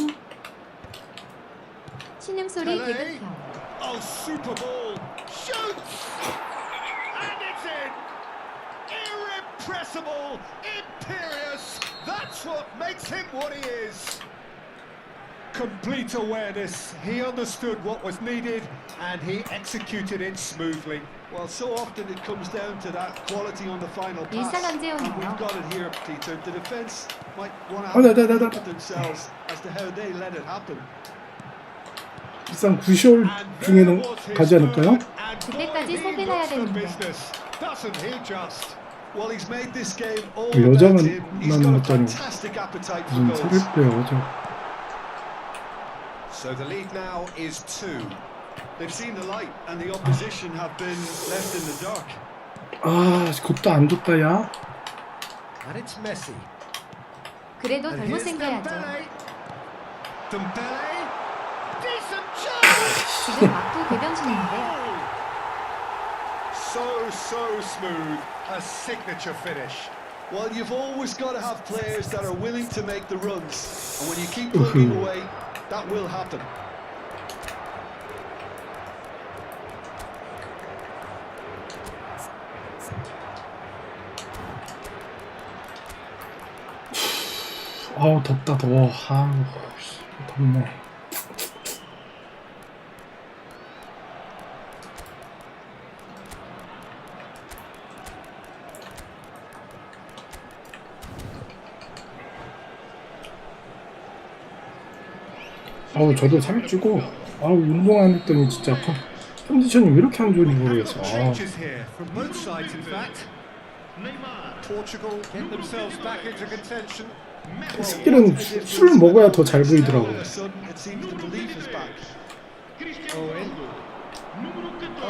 신음소리 Pele. 개극형. Oh, super ball. Shoots. And it's in. Irrepressible. Imperious. That's what makes him what he is. Complete awareness. He understood what was needed and he executed it smoothly. Well, so often it comes down to that quality on the final pass. 일산 언제 And 오나요? we've got it here, Peter. The defence might want to 네, have 네, a 네, look 네. at themselves as to how they let it happen. 비싼 9시올 중에는 가지 않을까요? 900까지 설계해야 되는데. Doesn't he just? Well, he's made this game all 여자만 about him. He's got a 만났다니. fantastic appetite for 무슨 goals. 소리를 빼요, 저. So the lead now is 2. They've seen the light, and the opposition have been left in the dark. 아, 그것도 안 줬다, 야. And it's Messi. 그래도 And 덜 here's 못생겨야죠. Dembele. Dembele. Decent chance. 지금 막도 개병신인데. So smooth. A signature finish. Well, you've always got to have players that are willing to make the runs, and when you keep plugging away, that will happen. 아우, 덥다, 더워. 아우, 덥네. 아우, 저도 살 찌고, 아우, 운동 안 했더니 진짜 컨디션이 왜 이렇게 안 좋은지 모르겠어. 아. Changes here from both sides, in fact. Portugal get themselves back into contention. 새끼는 술 먹어야 더 잘 보이더라고. All of a sudden, it seems the belief is back.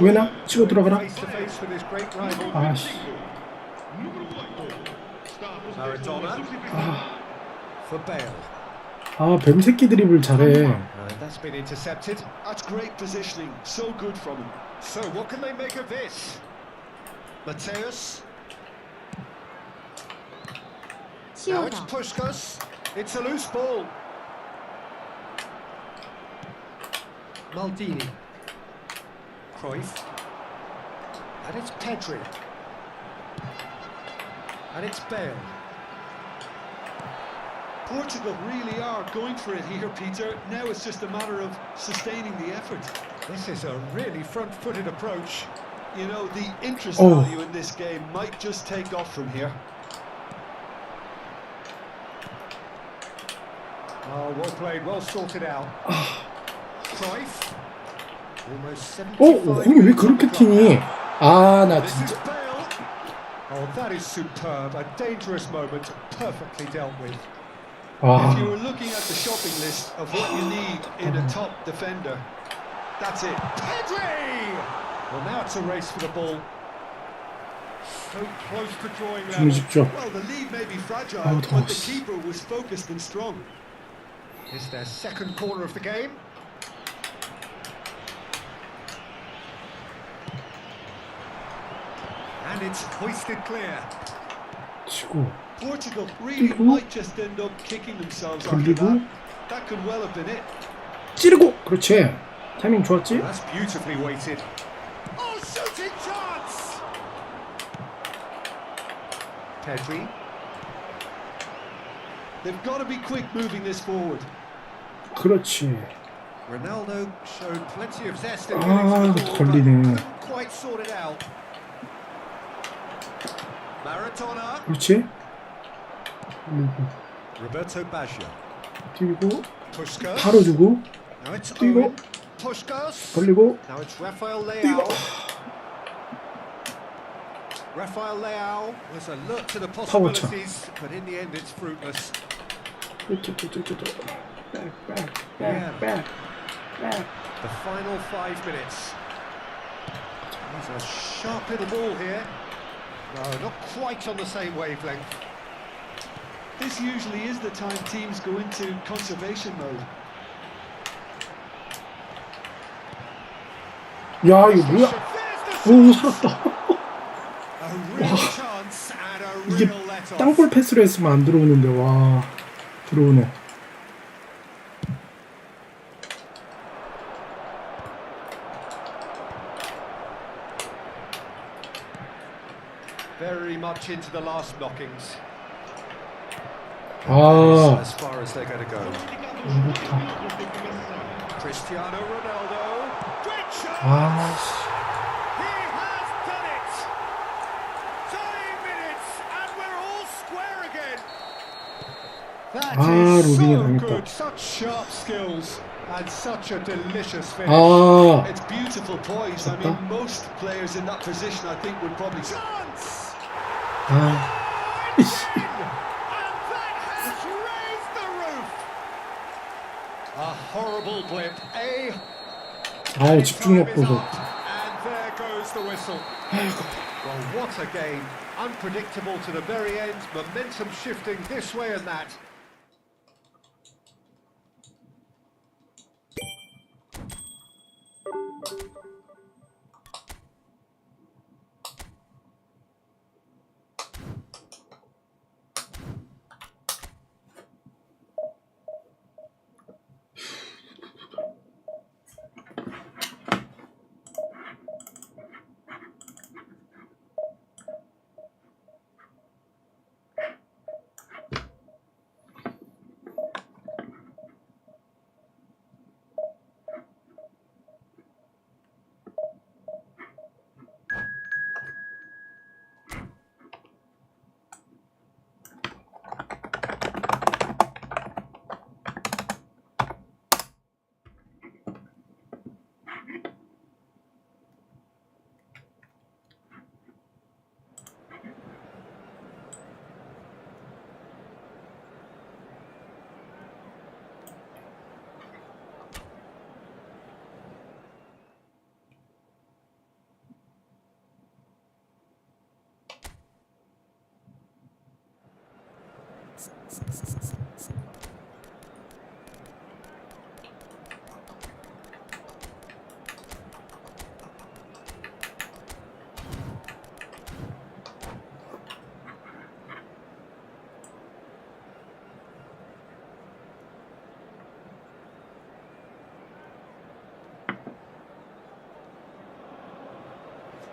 왜나? 치고 들어가라. Face to face with his great rival. 아씨. Maradona. For Bale. 아, 뱀새끼 드리블 잘해. And that's been intercepted. That's great positioning, so good from him. So what can they make of this? Mateus. Now it's 치오더. Puskás. It's a loose ball. Maldini. Cruyff. And it's Pedri. And it's Bale. Portugal really are going for it here, Peter. Now it's just a matter of sustaining the effort. This is a really front-footed approach. You know, the interest value in this game might just take off from here. Oh, well played, well sorted out. Cruyff. Almost 75. 공이 왜 그렇게 튀니? 아, 나 This is 진짜. Bale. Oh, that is superb. A dangerous moment, perfectly dealt with. If you were looking at the shopping list of what you need in a top defender, that's it. Pedri! Well, now it's a race for the ball. So close to drawing 좀 level. 집중. Well, the lead may be fragile, Oh, but the Thomas. keeper was focused and strong. It's their second corner of the game. And it's hoisted clear. 치고 Portugal really 뛰고, might just end up kicking themselves after 돌리고, that. That could well have been it. 찌르고. 그렇지. 타이밍 좋았지? That's beautifully weighted. Oh, shooting chance! Pedri. They've got to be quick moving this forward. 그렇지. Ronaldo showed plenty of zest in 아, getting to the ball, 걸리네. but couldn't quite sort it out. Maradona. 그렇지. Roberto Baggio. 뛰고, Puskás. 바로 주고, Now it's 뛰고, Owen. Puskás. 벌리고, Now it's Rafael 뛰고. Leao. Rafael Leao was alert to the 파워쳐. possibilities, but in the end it's fruitless. 백. The final 5 minutes. He's a sharp little ball here. No, not quite on the same wavelength. This usually is the time teams go into conservation mode. 야, 이거 뭐야? 오, 살았다. A real chance and a 이게 real let-off. 땅볼 패스로 했으면 안 들어오는데, 와. 들어오네. Very much into the last knockings. 아, As far as they're going to go. Cristiano Ronaldo. Great shot! 아, He has done it! 30 minutes and we're all square again. That is 로빙에 so 당했다. good. Such sharp skills and such a delicious finish. 아, It's beautiful poise. I mean, most players in that position, I think, would probably... Chance! 아, And that has raised the roof. A horrible blip. 아, 집중력 Time is 보소. up, and there goes the whistle. Well, what a game. Unpredictable to the very end. Momentum shifting this way and that.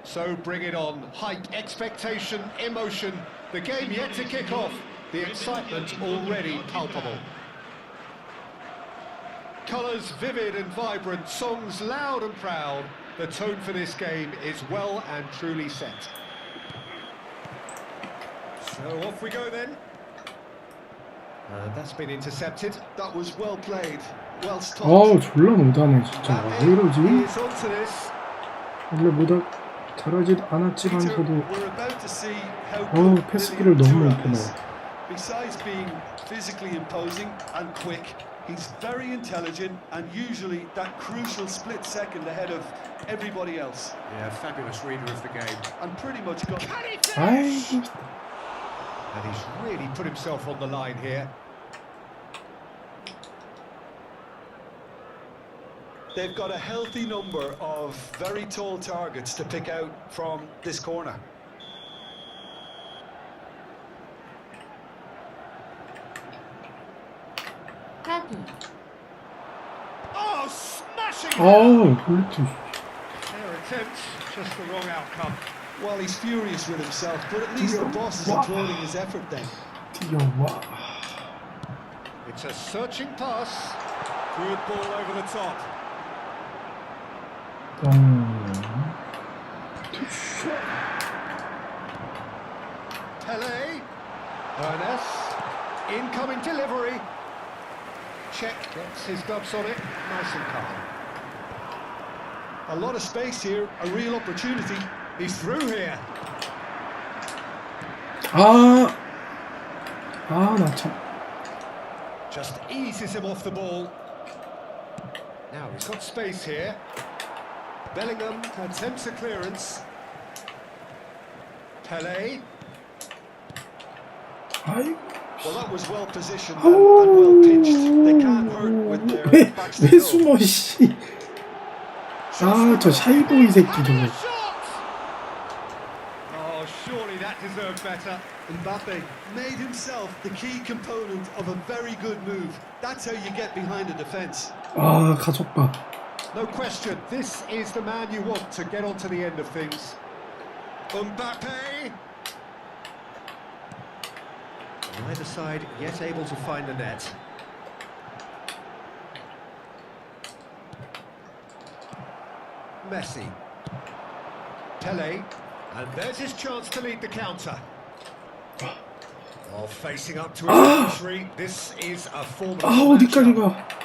So bring it on. Hype, expectation, emotion. The game yet to kick off. The excitement already palpable. Colours vivid and vibrant, songs loud and proud. The tone for this game is well and truly set. So off we go then. That's been intercepted. That was well played, well stopped. 졸라 못하네 진짜. 왜 이러지? He's onto this. 원래 잘하지 않았지만서도 We're about to see how good 패스기를 너무 Turan 못하네. is. Besides being physically imposing and quick, he's very intelligent and usually that crucial split second ahead of everybody else. Yeah, fabulous reader of the game. And pretty much got... Can he 아이, finish? And he's really put himself on the line here. They've got a healthy number of very tall targets to pick out from this corner. 하기. Oh, smashing! 그렇지. Their attempt, just the wrong outcome. Well, he's furious with himself, but at least the boss is applauding his effort then. 뛰어와. It's a searching pass. Good ball over the top. Pele. Ernest. Incoming delivery. Check, gets his gloves on it. Nice and calm. A lot of space here, a real opportunity. He's through here. 나 참. Just eases him off the ball. Now he's got space here. Bellingham attempts a clearance. Pele. 아이. Well, that was well positioned and well pitched. They can't hurt with their backs to 왜 goal. 숨어 씨. 저 샤이보이 새끼 저거. Oh, surely that deserved better. Mbappe made himself the key component of a very good move. That's how you get behind a defence. 가속바. No question, this is the man you want to get onto the end of things. Mbappe! Neither side yet able to find the net. Messi. Pele. And there's his chance to lead the counter. Oh, facing up to his adversary. This is a formidable 어디까지 matchup. 가?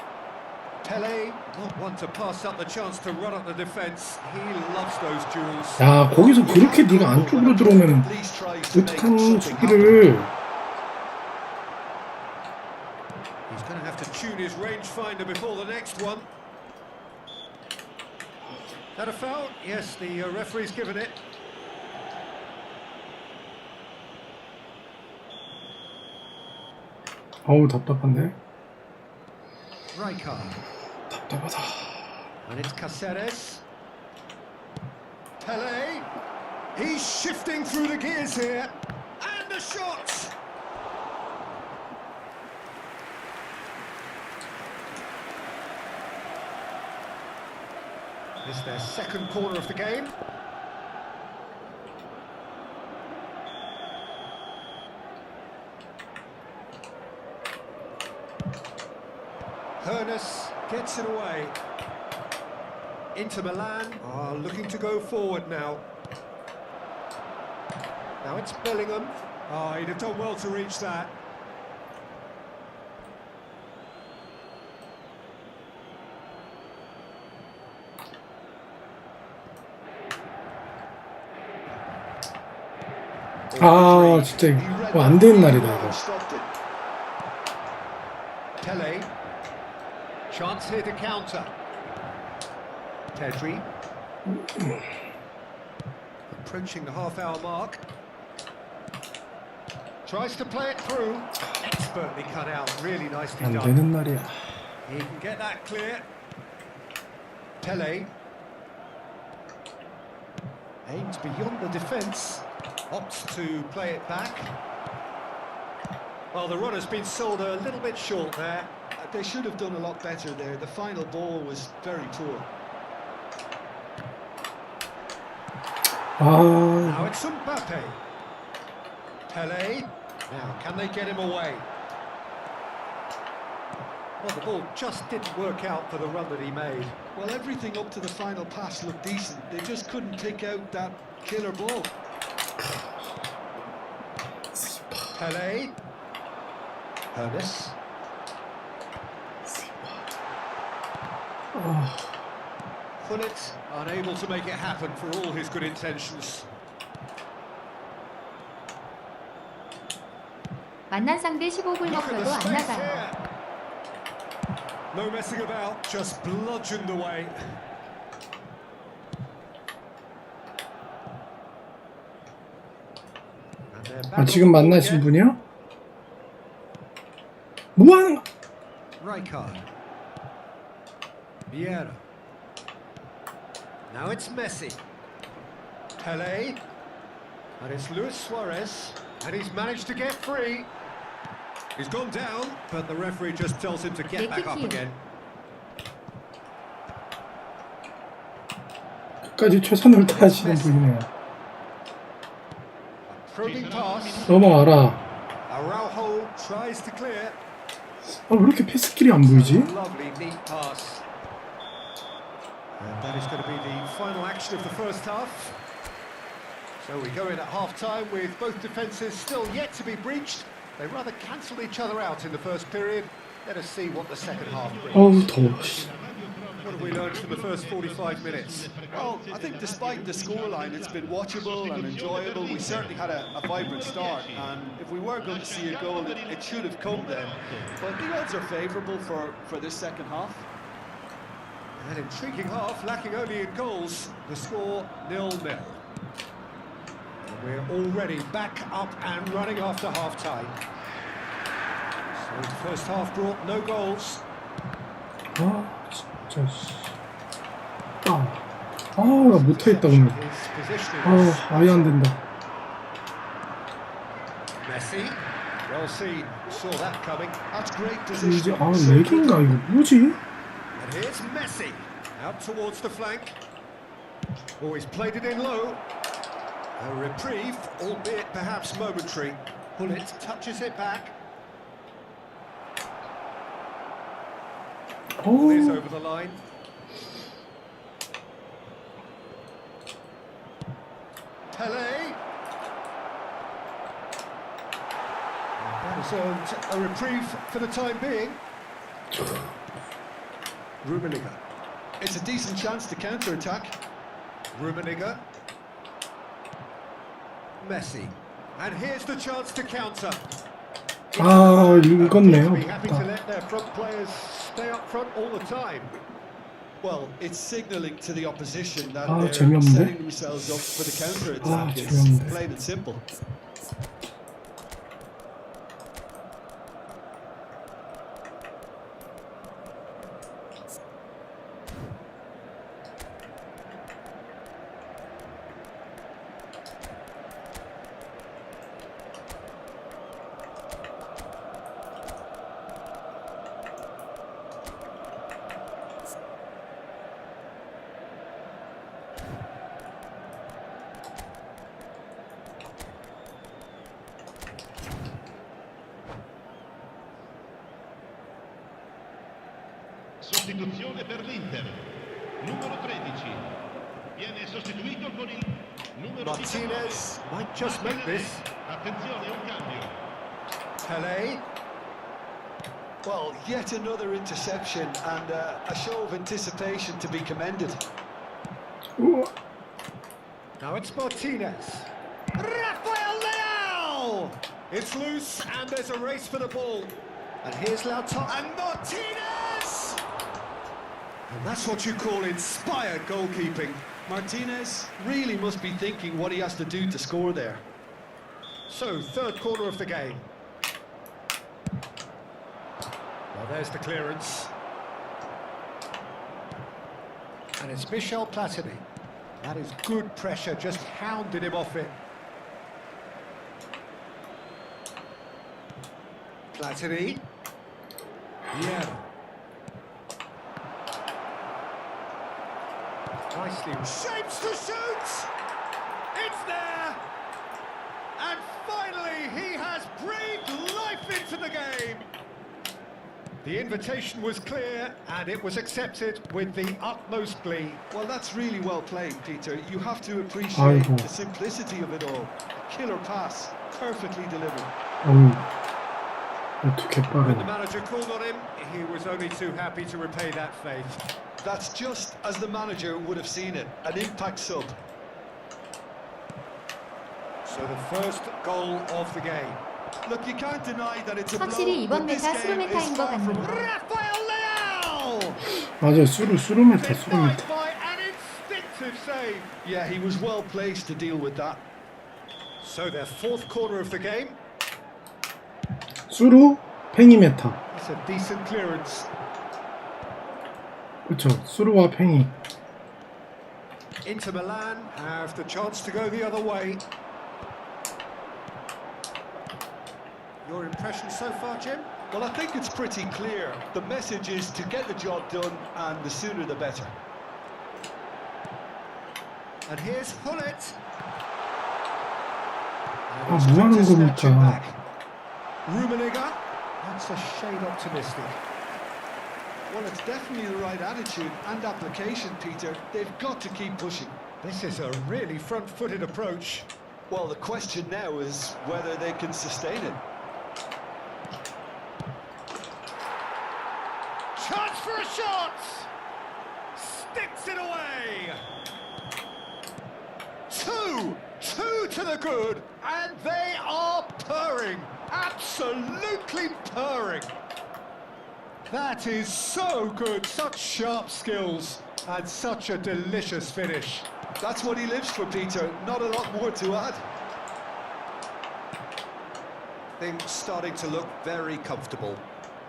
Pele, not one to pass up the chance to run up the defence. He loves those duels. 야, 거기서 그렇게 네가 안쪽으로 들어오면 At least tries to make 못하는 something happen. 수비를. He's going to have to tune his rangefinder before the next one. That a foul? Yes, the referee's given it. 답답한데? Rijkaard. 답답하다. And it's Cáceres. Pele. He's shifting through the gears here. And a shot! This is their second corner of the game. Ernest gets it away. Inter Milan are looking to go forward now. Now it's Bellingham. He'd have done well to reach that. 진짜 안 되는 날이다 이거. Pele. Chance here to counter. Pedri. Approaching the half-hour mark. Tries to play it through. Expertly cut out. Really nicely 안 done. 되는 날이야. He can get that clear. Pele. Aims beyond the defence. Opts to play it back. Well, the runner's been sold a little bit short there. They should have done a lot better there. The final ball was very poor. Now it's Mbappe. Pele. Now, can they get him away? Well, the ball just didn't work out for the run that he made. Well, everything up to the final pass looked decent. They just couldn't take out that killer ball. Pele. Ernest. Gullit unable to make it happen for all his good intentions. 만난 상대 15골 Look at the 먹혀도 안 space 나가요. here. No messing about, just bludgeoned away. And they're back 아, on 지금 the ball 만나신 again. 분이요? 뭐하는? Rijkaard. Vieira. Now it's Messi. Pele. And it's Luis Suarez. And he's managed to get free. He's gone down, but the referee just tells him to get back up again. 끝까지 최선을 다하시는 분이네요. Probing pass. 넘어와라. Araujo tries to clear. 아, 왜 이렇게 패스길이 안 보이지? Lovely, neat pass. And that is going to be the final action of the first half. So we go in at half-time with both defences still yet to be breached. They rather cancelled each other out in the first period. Let us see what the second half brings. 어우, 더워. What have we learned from the first 45 minutes? Well, I think despite the scoreline, it's been watchable and enjoyable. We certainly had a vibrant start, and if we were going to see a goal, it should have come then. But the odds are favourable for this second half. An intriguing half, lacking only in goals. The score 0-0. We're already back up and running after half-time. So the first half brought no goals. 아, 진짜. 나 못하겠다, 오늘. His positioning 아, was 아예 안 된다. Messi, well seen, saw that coming. That's great 이제, positioning. 아, 렉인가, 이거 뭐지? And here's Messi, out towards the flank. Oh, he's played it in low. A reprieve, albeit perhaps momentary. Gullit touches it back. Ball is over the line. Pele. That has earned a reprieve for the time being. Rummenigge. It's a decent chance to counter-attack. Rummenigge. Messi. And here's the chance to counter. 아, 읽었네요. Be happy to let their front players stay up front all the time. Well, it's signalling to the opposition that 아, they're 재미없네. setting themselves up for the counter-attack. 아, It's 재미없네. plain and simple. Sostituzione per l'Inter. Numero 13. Viene sostituito con il numero Martinez might just make this. Attenzione, un cambio. Pele. Well, yet another interception and a show of anticipation to be commended. Now it's Martinez. Rafael Leao! It's loose and there's a race for the ball. And here's Lautaro. And Martinez! And that's what you call inspired goalkeeping. Martinez really must be thinking what he has to do to score there. So, third corner of the game. Well, there's the clearance. And it's Michel Platini. That is good pressure, just hounded him off it. Platini. Yeah. Nicely shapes to shoot! It's there! And finally, he has breathed life into the game! The invitation was clear, and it was accepted with the utmost glee. Well, that's really well played, Peter. You have to appreciate 아이고. the simplicity of it all. Killer pass, perfectly delivered. 어떻게 When the 빠르네. manager called on him, he was only too happy to repay that faith. That's just as the manager would have seen it, an impact sub. So the first goal of the game. Look, you can't deny that it's a blow, 확실히 이번 but this 메타 game is 수루메타인 것 far from 같네요. Rafael Leao! 맞아요. 수루메타. Denied by an instinctive save. Yeah, he was well placed to deal with that. So their fourth corner of the game. 수루 팽이 메타. It's a decent clearance. 그쵸. 수루와 팽이. Inter Milan have the chance to go the other way. Your impression so far, Jim? Well, I think it's pretty clear. The message is to get the job done, and the sooner the better. And here's Hullet. 뭐 하는 겁니까? Rummenigge. That's a shade optimistic. Well, it's definitely the right attitude and application, Peter. They've got to keep pushing. This is a really front-footed approach. Well, the question now is whether they can sustain it. Chance for a shot! Sticks it away! Two to the good, and they are purring. Absolutely purring. That is so good, such sharp skills, and such a delicious finish. That's what he lives for, Peter. Not a lot more to add. Things starting to look very comfortable.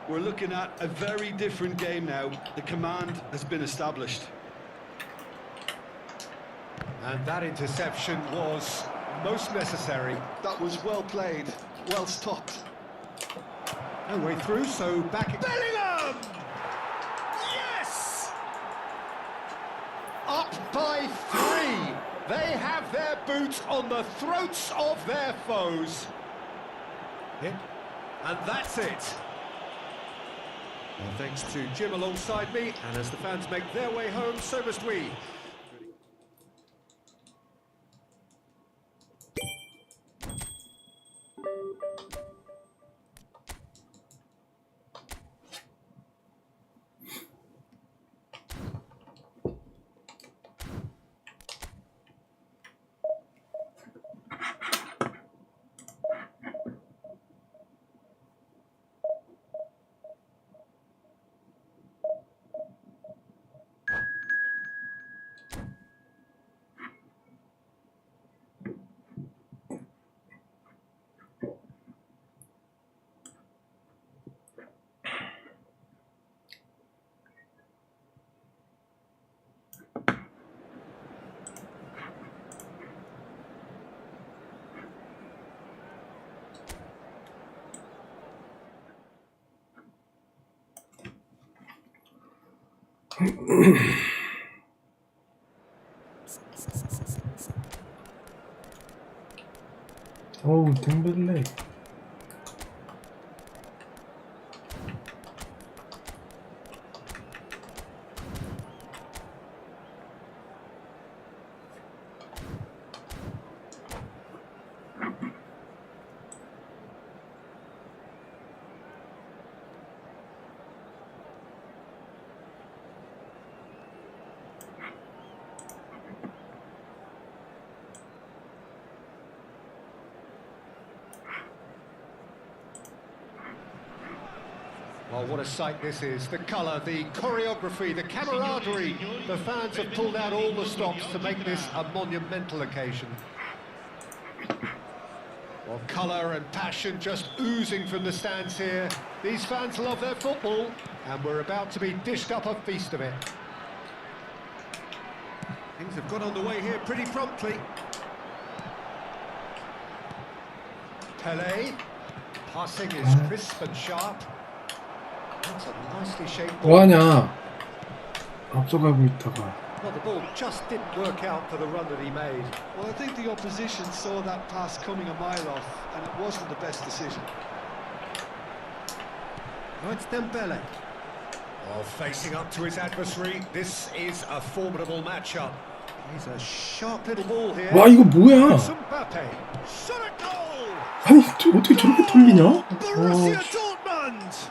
We're looking at a very different game now. The command has been established. And that interception was most necessary. That was well played, well stopped. No way through, so back... Bellingham! Yes! Up by 3. They have their boot on the throats of their foes. And that's it. Well, thanks to Jim alongside me, and as the fans make their way home, so must we. 어우, 댕벨레. Well, what a sight this is. The colour, the choreography, the camaraderie. The fans have pulled out all the stops to make this a monumental occasion. Well, colour and passion just oozing from the stands here. These fans love their football, and we're about to be dished up a feast of it. Things have got underway here pretty promptly. Pelé. Passing is crisp and sharp. That's a nicely shaped ball. 뭐하냐? 앞서가고 있다가 Well, the ball just didn't work out for the run that he made. Well, I think the opposition saw that pass coming a mile off, and it wasn't the best decision. Now it's Dembele. Oh, facing up to his adversary. This is a formidable matchup. He's a sharp little ball here. 와 이거 뭐야? Mbappe. Shot a goal. 아니 어떻게 저렇게 돌리냐? Borussia Dortmund.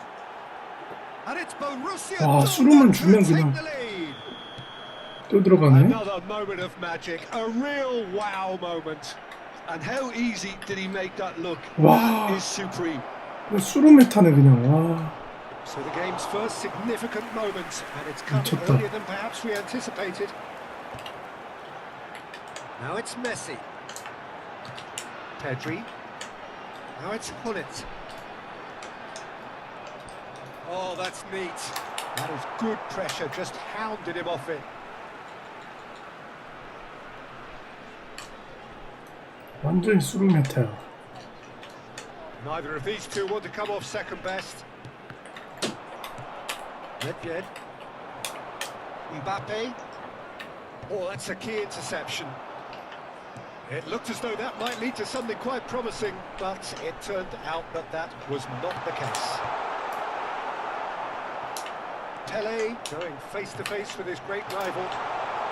And it's Borussia 와 Dortmund 수로만 who 주면 take 그냥 the lead. 또 들어가네. Another moment of magic, a real wow moment. And how easy did he make that look? 와. That is supreme. 수로메 타네 그냥. 와. So the game's first significant moment, and it's come 미쳤다. earlier than perhaps we anticipated. Now it's Messi. Pedri. Now it's Hullet. Oh, that's neat. That is good pressure, just hounded him off it. 완전히 수로메타야. Neither of these two want to come off second best. Nedved. Mbappe. Oh, that's a key interception. It looked as though that might lead to something quite promising, but it turned out that that was not the case. Pele going face-to-face with his great rival.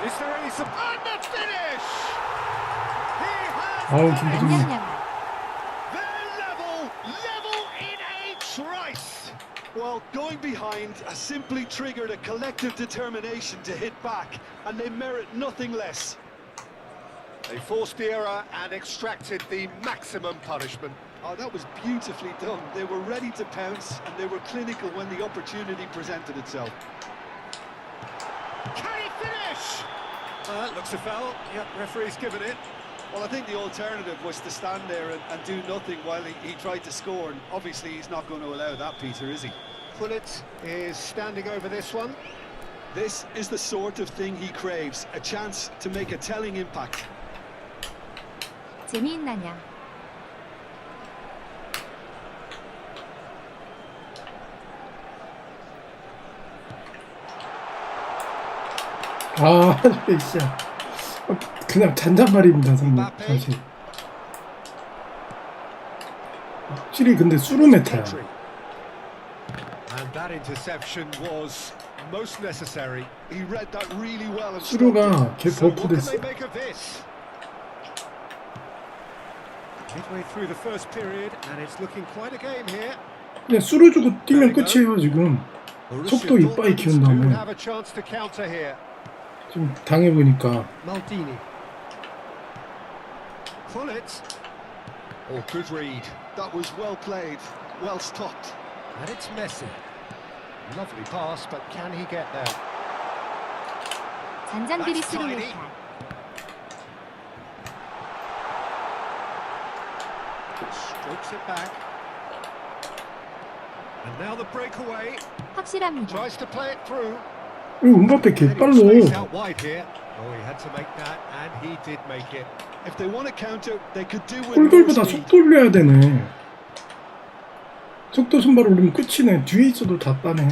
Is there any support? And the finish! He has 아우 done it! 김부정님. They're level in a trice! Well, going behind has simply triggered a collective determination to hit back, and they merit nothing less. They forced the error and extracted the maximum punishment. Oh, that was beautifully done. They were ready to pounce, and they were clinical when the opportunity presented itself. Can he finish? That looks a foul. Yep, referee's given it. Well, I think the alternative was to stand there and do nothing while he tried to score, and obviously he's not going to allow that, Peter, is he? Hullet is standing over this one. This is the sort of thing he craves, a chance to make a telling impact. 재미있나냐? 아 진짜 그냥 잔잔말입니다 선물 사실. 확실히 근데 수로메타야. And that interception was most necessary. He read that really well. 수로가 걔 So what can 버프됐어. they make of this? Midway through the first period, and it's looking quite a game here. 그냥 수로 주고 뛰면 끝이에요 지금. 속도 이빠이 키운 do 다음에 have a chance to counter here. 좀 당해보니까. Maldini. Hullet. Oh, good read. That was well played, well stopped. And it's Messi. Lovely pass, but can he get there? 잔잔들이 That's tidy. 수로메타. Strokes it back. And now the breakaway. 확실합니다. Tries to play it through. 이거 은바페 개빨로. Space out wide here. Oh, he had to make that, and he did make it. If they want to counter, they could do with more 골들보다 speed. 속도 올려야 되네. 속도 손발 올리면 끝이네. 뒤에 있어도 다 따네.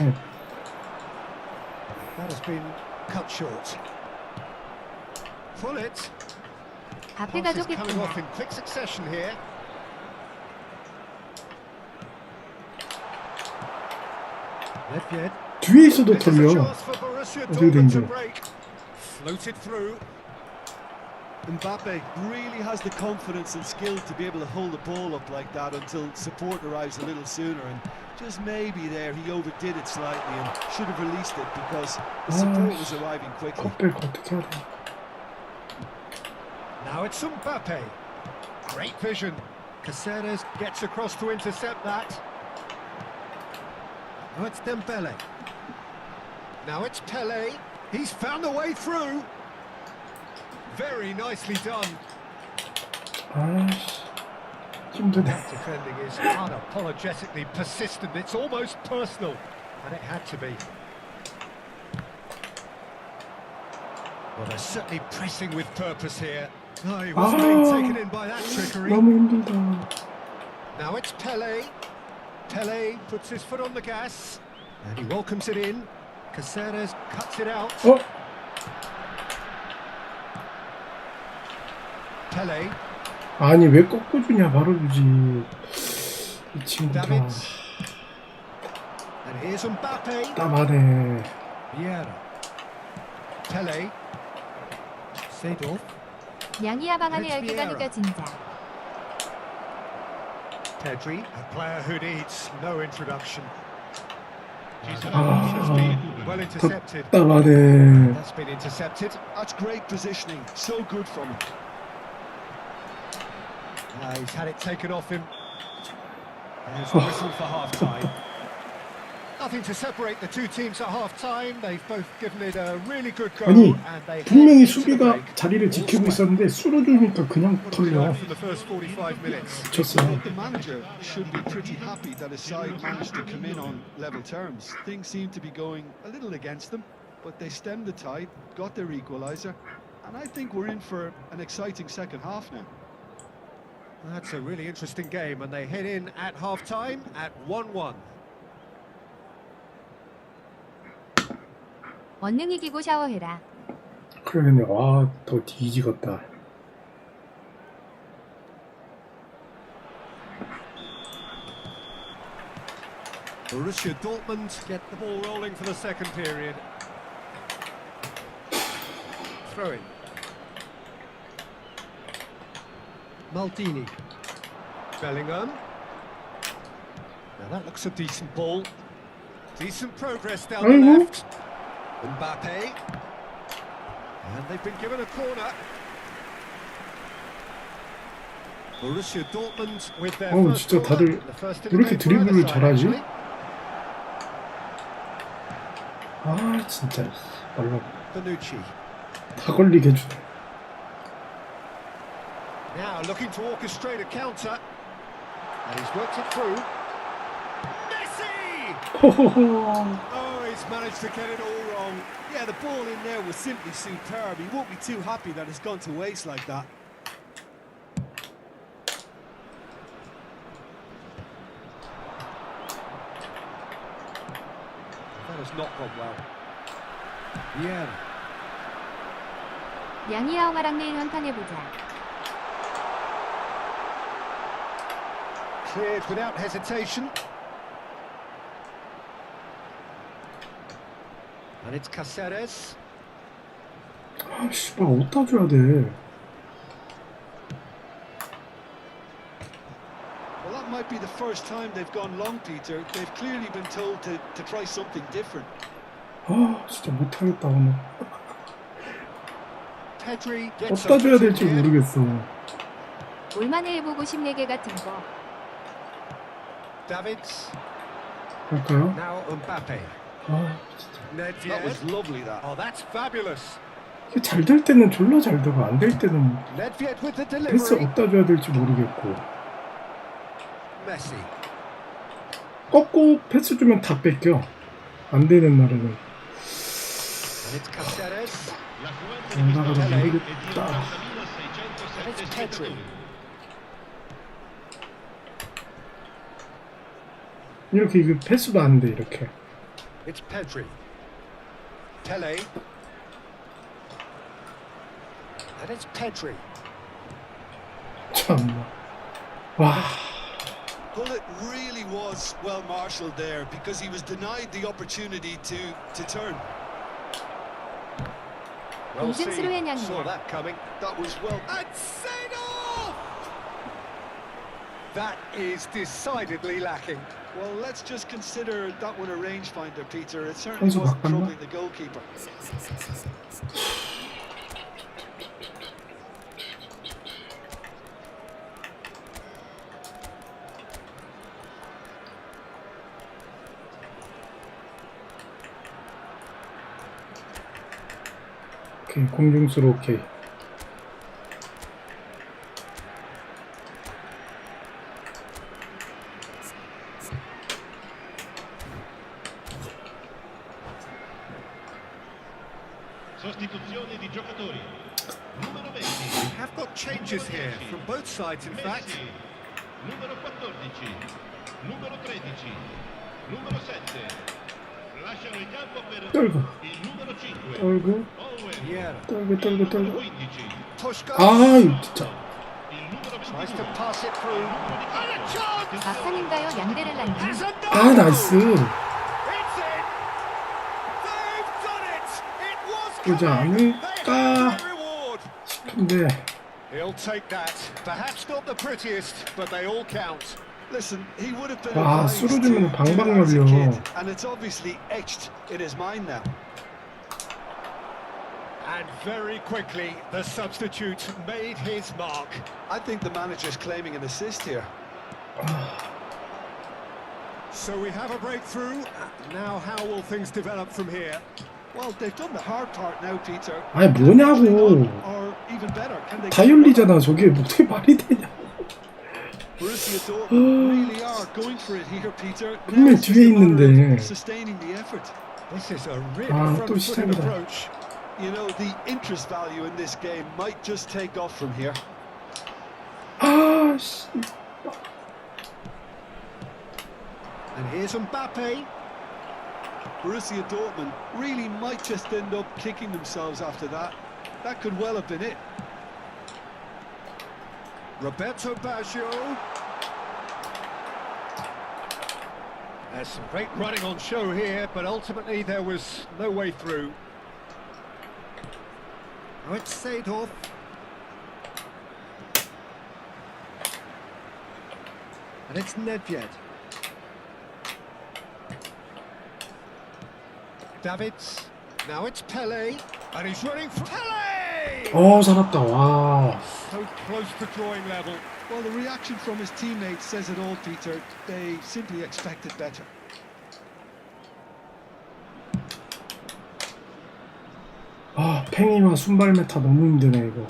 That has been cut short. Hullet. 앞에가 Passes coming off 좋겠구나. in quick succession here. Nedved. 뒤에 있어도 This is a 털려. chance for Borussia 어떻게 된 Dortmund to 거야? break. Floated through. Mbappe really has the confidence and skill to be able to hold the ball up like that until support arrives a little sooner, and just maybe there he overdid it slightly and should have released it because the support was arriving quickly. 컵백 어떻게 해야 돼? Now it's Mbappe. Great vision. Caceres gets across to intercept that. Now it's Dembele. Now it's Pele. He's found a way through. Very nicely done. 아씨 힘드네. That defending is unapologetically persistent. It's almost personal, and it had to be. Well, they're certainly pressing with purpose here. No, he wasn't being taken in by that trickery. 너무 힘들다. Now it's Pele. Pele puts his foot on the gas, and he welcomes it in. Caceres cuts it out. 어? Pele. 아니 왜 꺾어주냐 바로 주지 이 친구다. Davids. And here's Mbappe. 답하네. Vieira. Pele. Seedorf. 양이야 방 안에 It's 10개가 Vieira. 느껴진다. Pedri, a player who needs no introduction. Well intercepted. 답하네. That's been intercepted. That's great positioning, so good from him. He's had it taken off him. There's the whistle for half-time. Nothing to separate the two teams at half-time. They've both given it a really good go. 아니 and they 분명히 head into the 수비가 break. 자리를 지키고 있었는데 수로 주니까 그냥 What have we 털려. learned from the first 45 minutes? 쳤어요. The manager should be pretty happy that his side managed to come in on level terms. Things seem to be going a little against them, but they stemmed the tide, got their equaliser, and I think we're in for an exciting second half now. That's a really interesting game, and they head in at half-time at 1-1. 얼른 이기고 샤워해라. 그러겠네. 와더 뒤지겠다. Borussia Dortmund get the ball rolling for the second period. Throw in. Maldini. Bellingham. Now that looks a decent ball. Decent progress down the left. Mbappe. And they've been given a corner. Borussia Dortmund with their first 진짜 corner. 다들 The first 왜 이렇게 in the game for 드리블을 either side, 잘하지? actually. 아 진짜 말라 Bonucci. 다 걸리게 해주네. Now looking to orchestrate a counter. And he's worked it through. Messi! 호호호. Oh, he's managed to get it all wrong. Yeah, the ball in there was simply superb. He won't be too happy that it's gone to waste like that. That has not gone well. Yeah. 양이야 옹아랑 내일 한판 해보자. Cleared without hesitation. And it's Cáceres. 아 씨발 어디다 줘야 돼. Well, that might be the first time they've gone long, Peter. They've clearly been told to try something different. 아 진짜 못하겠다 오늘. Pedri gets 어디다 줘야 a 될지 foot in. 모르겠어. 올만에 해보고 싶네 개 같은 거. Davids. 할까요? Now Mbappe. 아 진짜. That was Nedved. lovely, that. Oh, that's fabulous. 잘 될 때는 졸라 잘 되고 안 될 때는 Nedved with the 패스 delivery. 어디다 줘야 될지 모르겠고. Messi. 꺾고 패스 주면 다 뺏겨. 안 되는 날에는. And it's Cáceres. 나가다 모르겠다. And it's Pedri. 이렇게 이거 패스도 안 돼 이렇게. It's Pedri. Pele. And it's Pedri. 참나. 와. Well, it really was well marshalled there because he was denied the opportunity to turn. Well 공신수로 seen. 해냥이야. Saw that coming. That was well. And Seedorf! That is decidedly lacking. Well, let's just consider that one a rangefinder, Peter. It certainly 선수 wasn't 바꿨나? troubling the goalkeeper. 오케이 공중수로 오케이. Sostituzione di giocatori. Numero 20. We have got changes here from both sides, in fact. Messi. Numero 14. Numero 13. Numero 7. Lasciano il campo per 떨고 il numero 5. 떨고 Yeah. 떨고 15. Pushkas. 아 이거 진짜 Il numero Tries 22. to pass it through. And a chance. 막판인가요? 양대를 낳는 Has a 아 나이스. It's in. They've done it. It was 보지 coming. 않을까 They have their reward. 싶은데 He'll take that. Perhaps not the prettiest, but they all count. Listen, he would have been 와 advised to 쓰러지면 do that as a 방방열려. kid, and it's obviously etched in his mind now. And very quickly, the substitute made his mark. I think the manager's claiming an assist here. So we have a breakthrough. Now how will things develop from here? Well, they've done the hard part now, Peter. 아니 뭐냐고. Or even better, can they? 다 열리잖아. 저게 어떻게 말이 되냐. Borussia Dortmund really are going for it here, Peter. 분명 뒤에 있는데. Sustaining the effort. This is a really 아, 또 front-footed 시작이다. approach. You know, the interest value in this game might just take off from here. 아 씨. And here's Mbappe. Borussia Dortmund really might just end up kicking themselves after that. That could well have been it. Roberto Baggio. There's some great running on show here, but ultimately there was no way through. Now it's Seedorf. And it's Nedved. Davids. Now it's Pele. And he's running for Pele! 살았다. 와. So close to drawing level. Well, the reaction from his teammates says it all, Peter. They simply expected better. 아 팽이와 순발 메타 너무 힘드네 이거.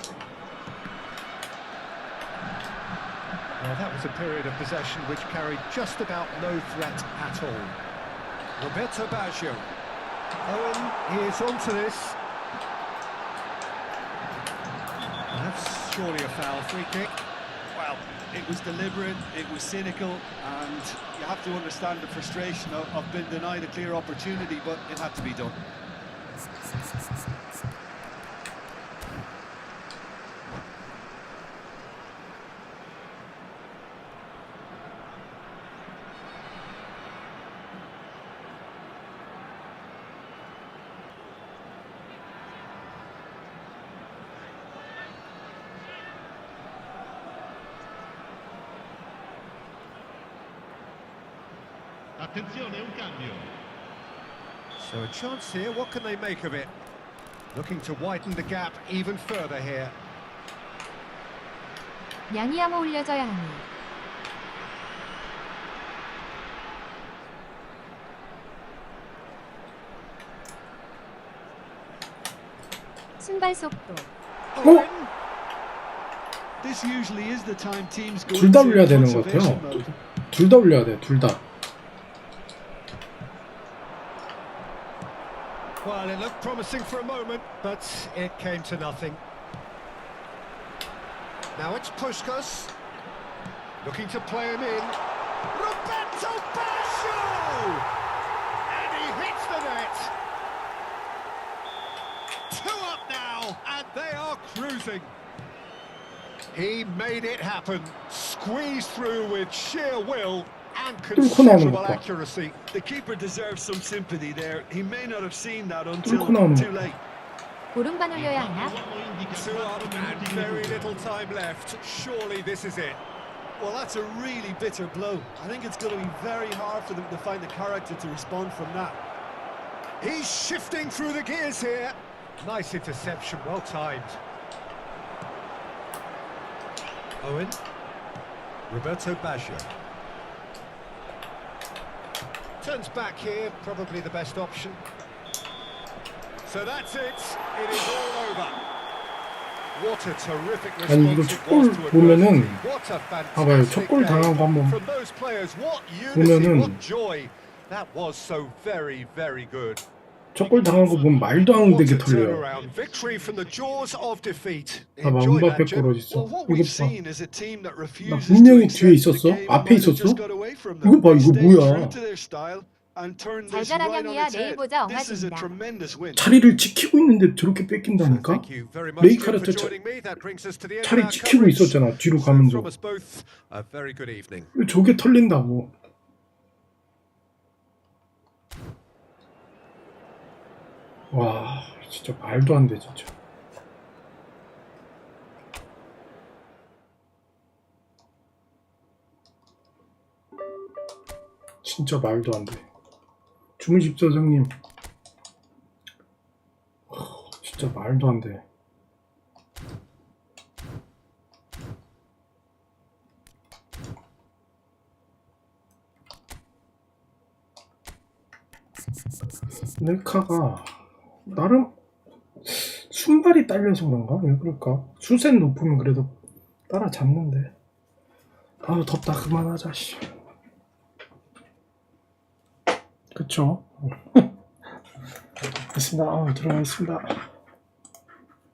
Well, that was a period of possession which carried just about no threat at all. Roberto Baggio. Owen, he is onto this. That's surely a foul free kick. Well, it was deliberate, it was cynical, and you have to understand the frustration of being denied a clear opportunity, but it had to be done. Attenzione, un cambio. So a chance here, what can they make of it? Looking to widen the gap even further here. 양이야모 올려줘야 하니. 순발 속도. Owen. This usually is the time teams go 둘 다 into 올려야 되는 것 conservation 같아요. mode. 둘 다 올려야 돼. 둘 다. Well, it looked promising for a moment, but it came to nothing. Now it's Puskás. Looking to play him in. Roberto Baggio! And he hits the net. 2 up now, and they are cruising. He made it happen. Squeezed through with sheer will and considerable accuracy. The keeper deserves some sympathy there. He may not have seen that until too late. 오른발 올려야 하나? 2 up and very little time left. Surely this is it. Well, that's a really bitter blow. I think it's going to be very hard for them to find the character to respond from that. He's shifting through the gears here. Nice interception, well timed. Owen. Roberto Baggio. Turns back here, probably the best option. So that's it. It is all over. What a terrific 아니 이거 response it 첫골 was to 보면은 adversity. What a 봐봐요. fantastic 첫골 당하고 game. 한번 From those players, what unity, 보면은 what joy. That was so very, very good. 첫골 당한 거 보면 말도 안 What 되게 a 털려요. turnaround. Victory from the jaws of defeat. 봐봐 Enjoy that, 은바페 Jim. 골 어딨어. Well, what 이거 we've 봐. seen is a team that 나 refuses 분명히 to 뒤에 accept 있었어? the game 앞에 might have 있었어? just got away from them. 이거 봐 They 이거 stayed 뭐야. true to their style, and turn 잘 this 자라 right on 냥이야. its 내일 head. 보자. This is a 엉아진다. tremendous win. 자리를 지키고 있는데 저렇게 뺏긴다니까? Thank you very much 레이카르트 for joining me. That brings us to the end of 자리 our 지키고 coverage. 있었잖아. 뒤로 So 가면서. from us both, a very good evening. 왜 저게 털린다고? 와, 진짜 말도 안 돼, 진짜. 진짜 말도 안 돼. 주무십시오, 사장님. 진짜 말도 안 돼. 넬카가 나름 순발이 딸려서 그런가? 왜 그럴까? 수sen 높으면 그래도 따라잡는데. 아우 덥다. 그만하자. 씨. 그쵸? 됐습니다. 들어가겠습니다.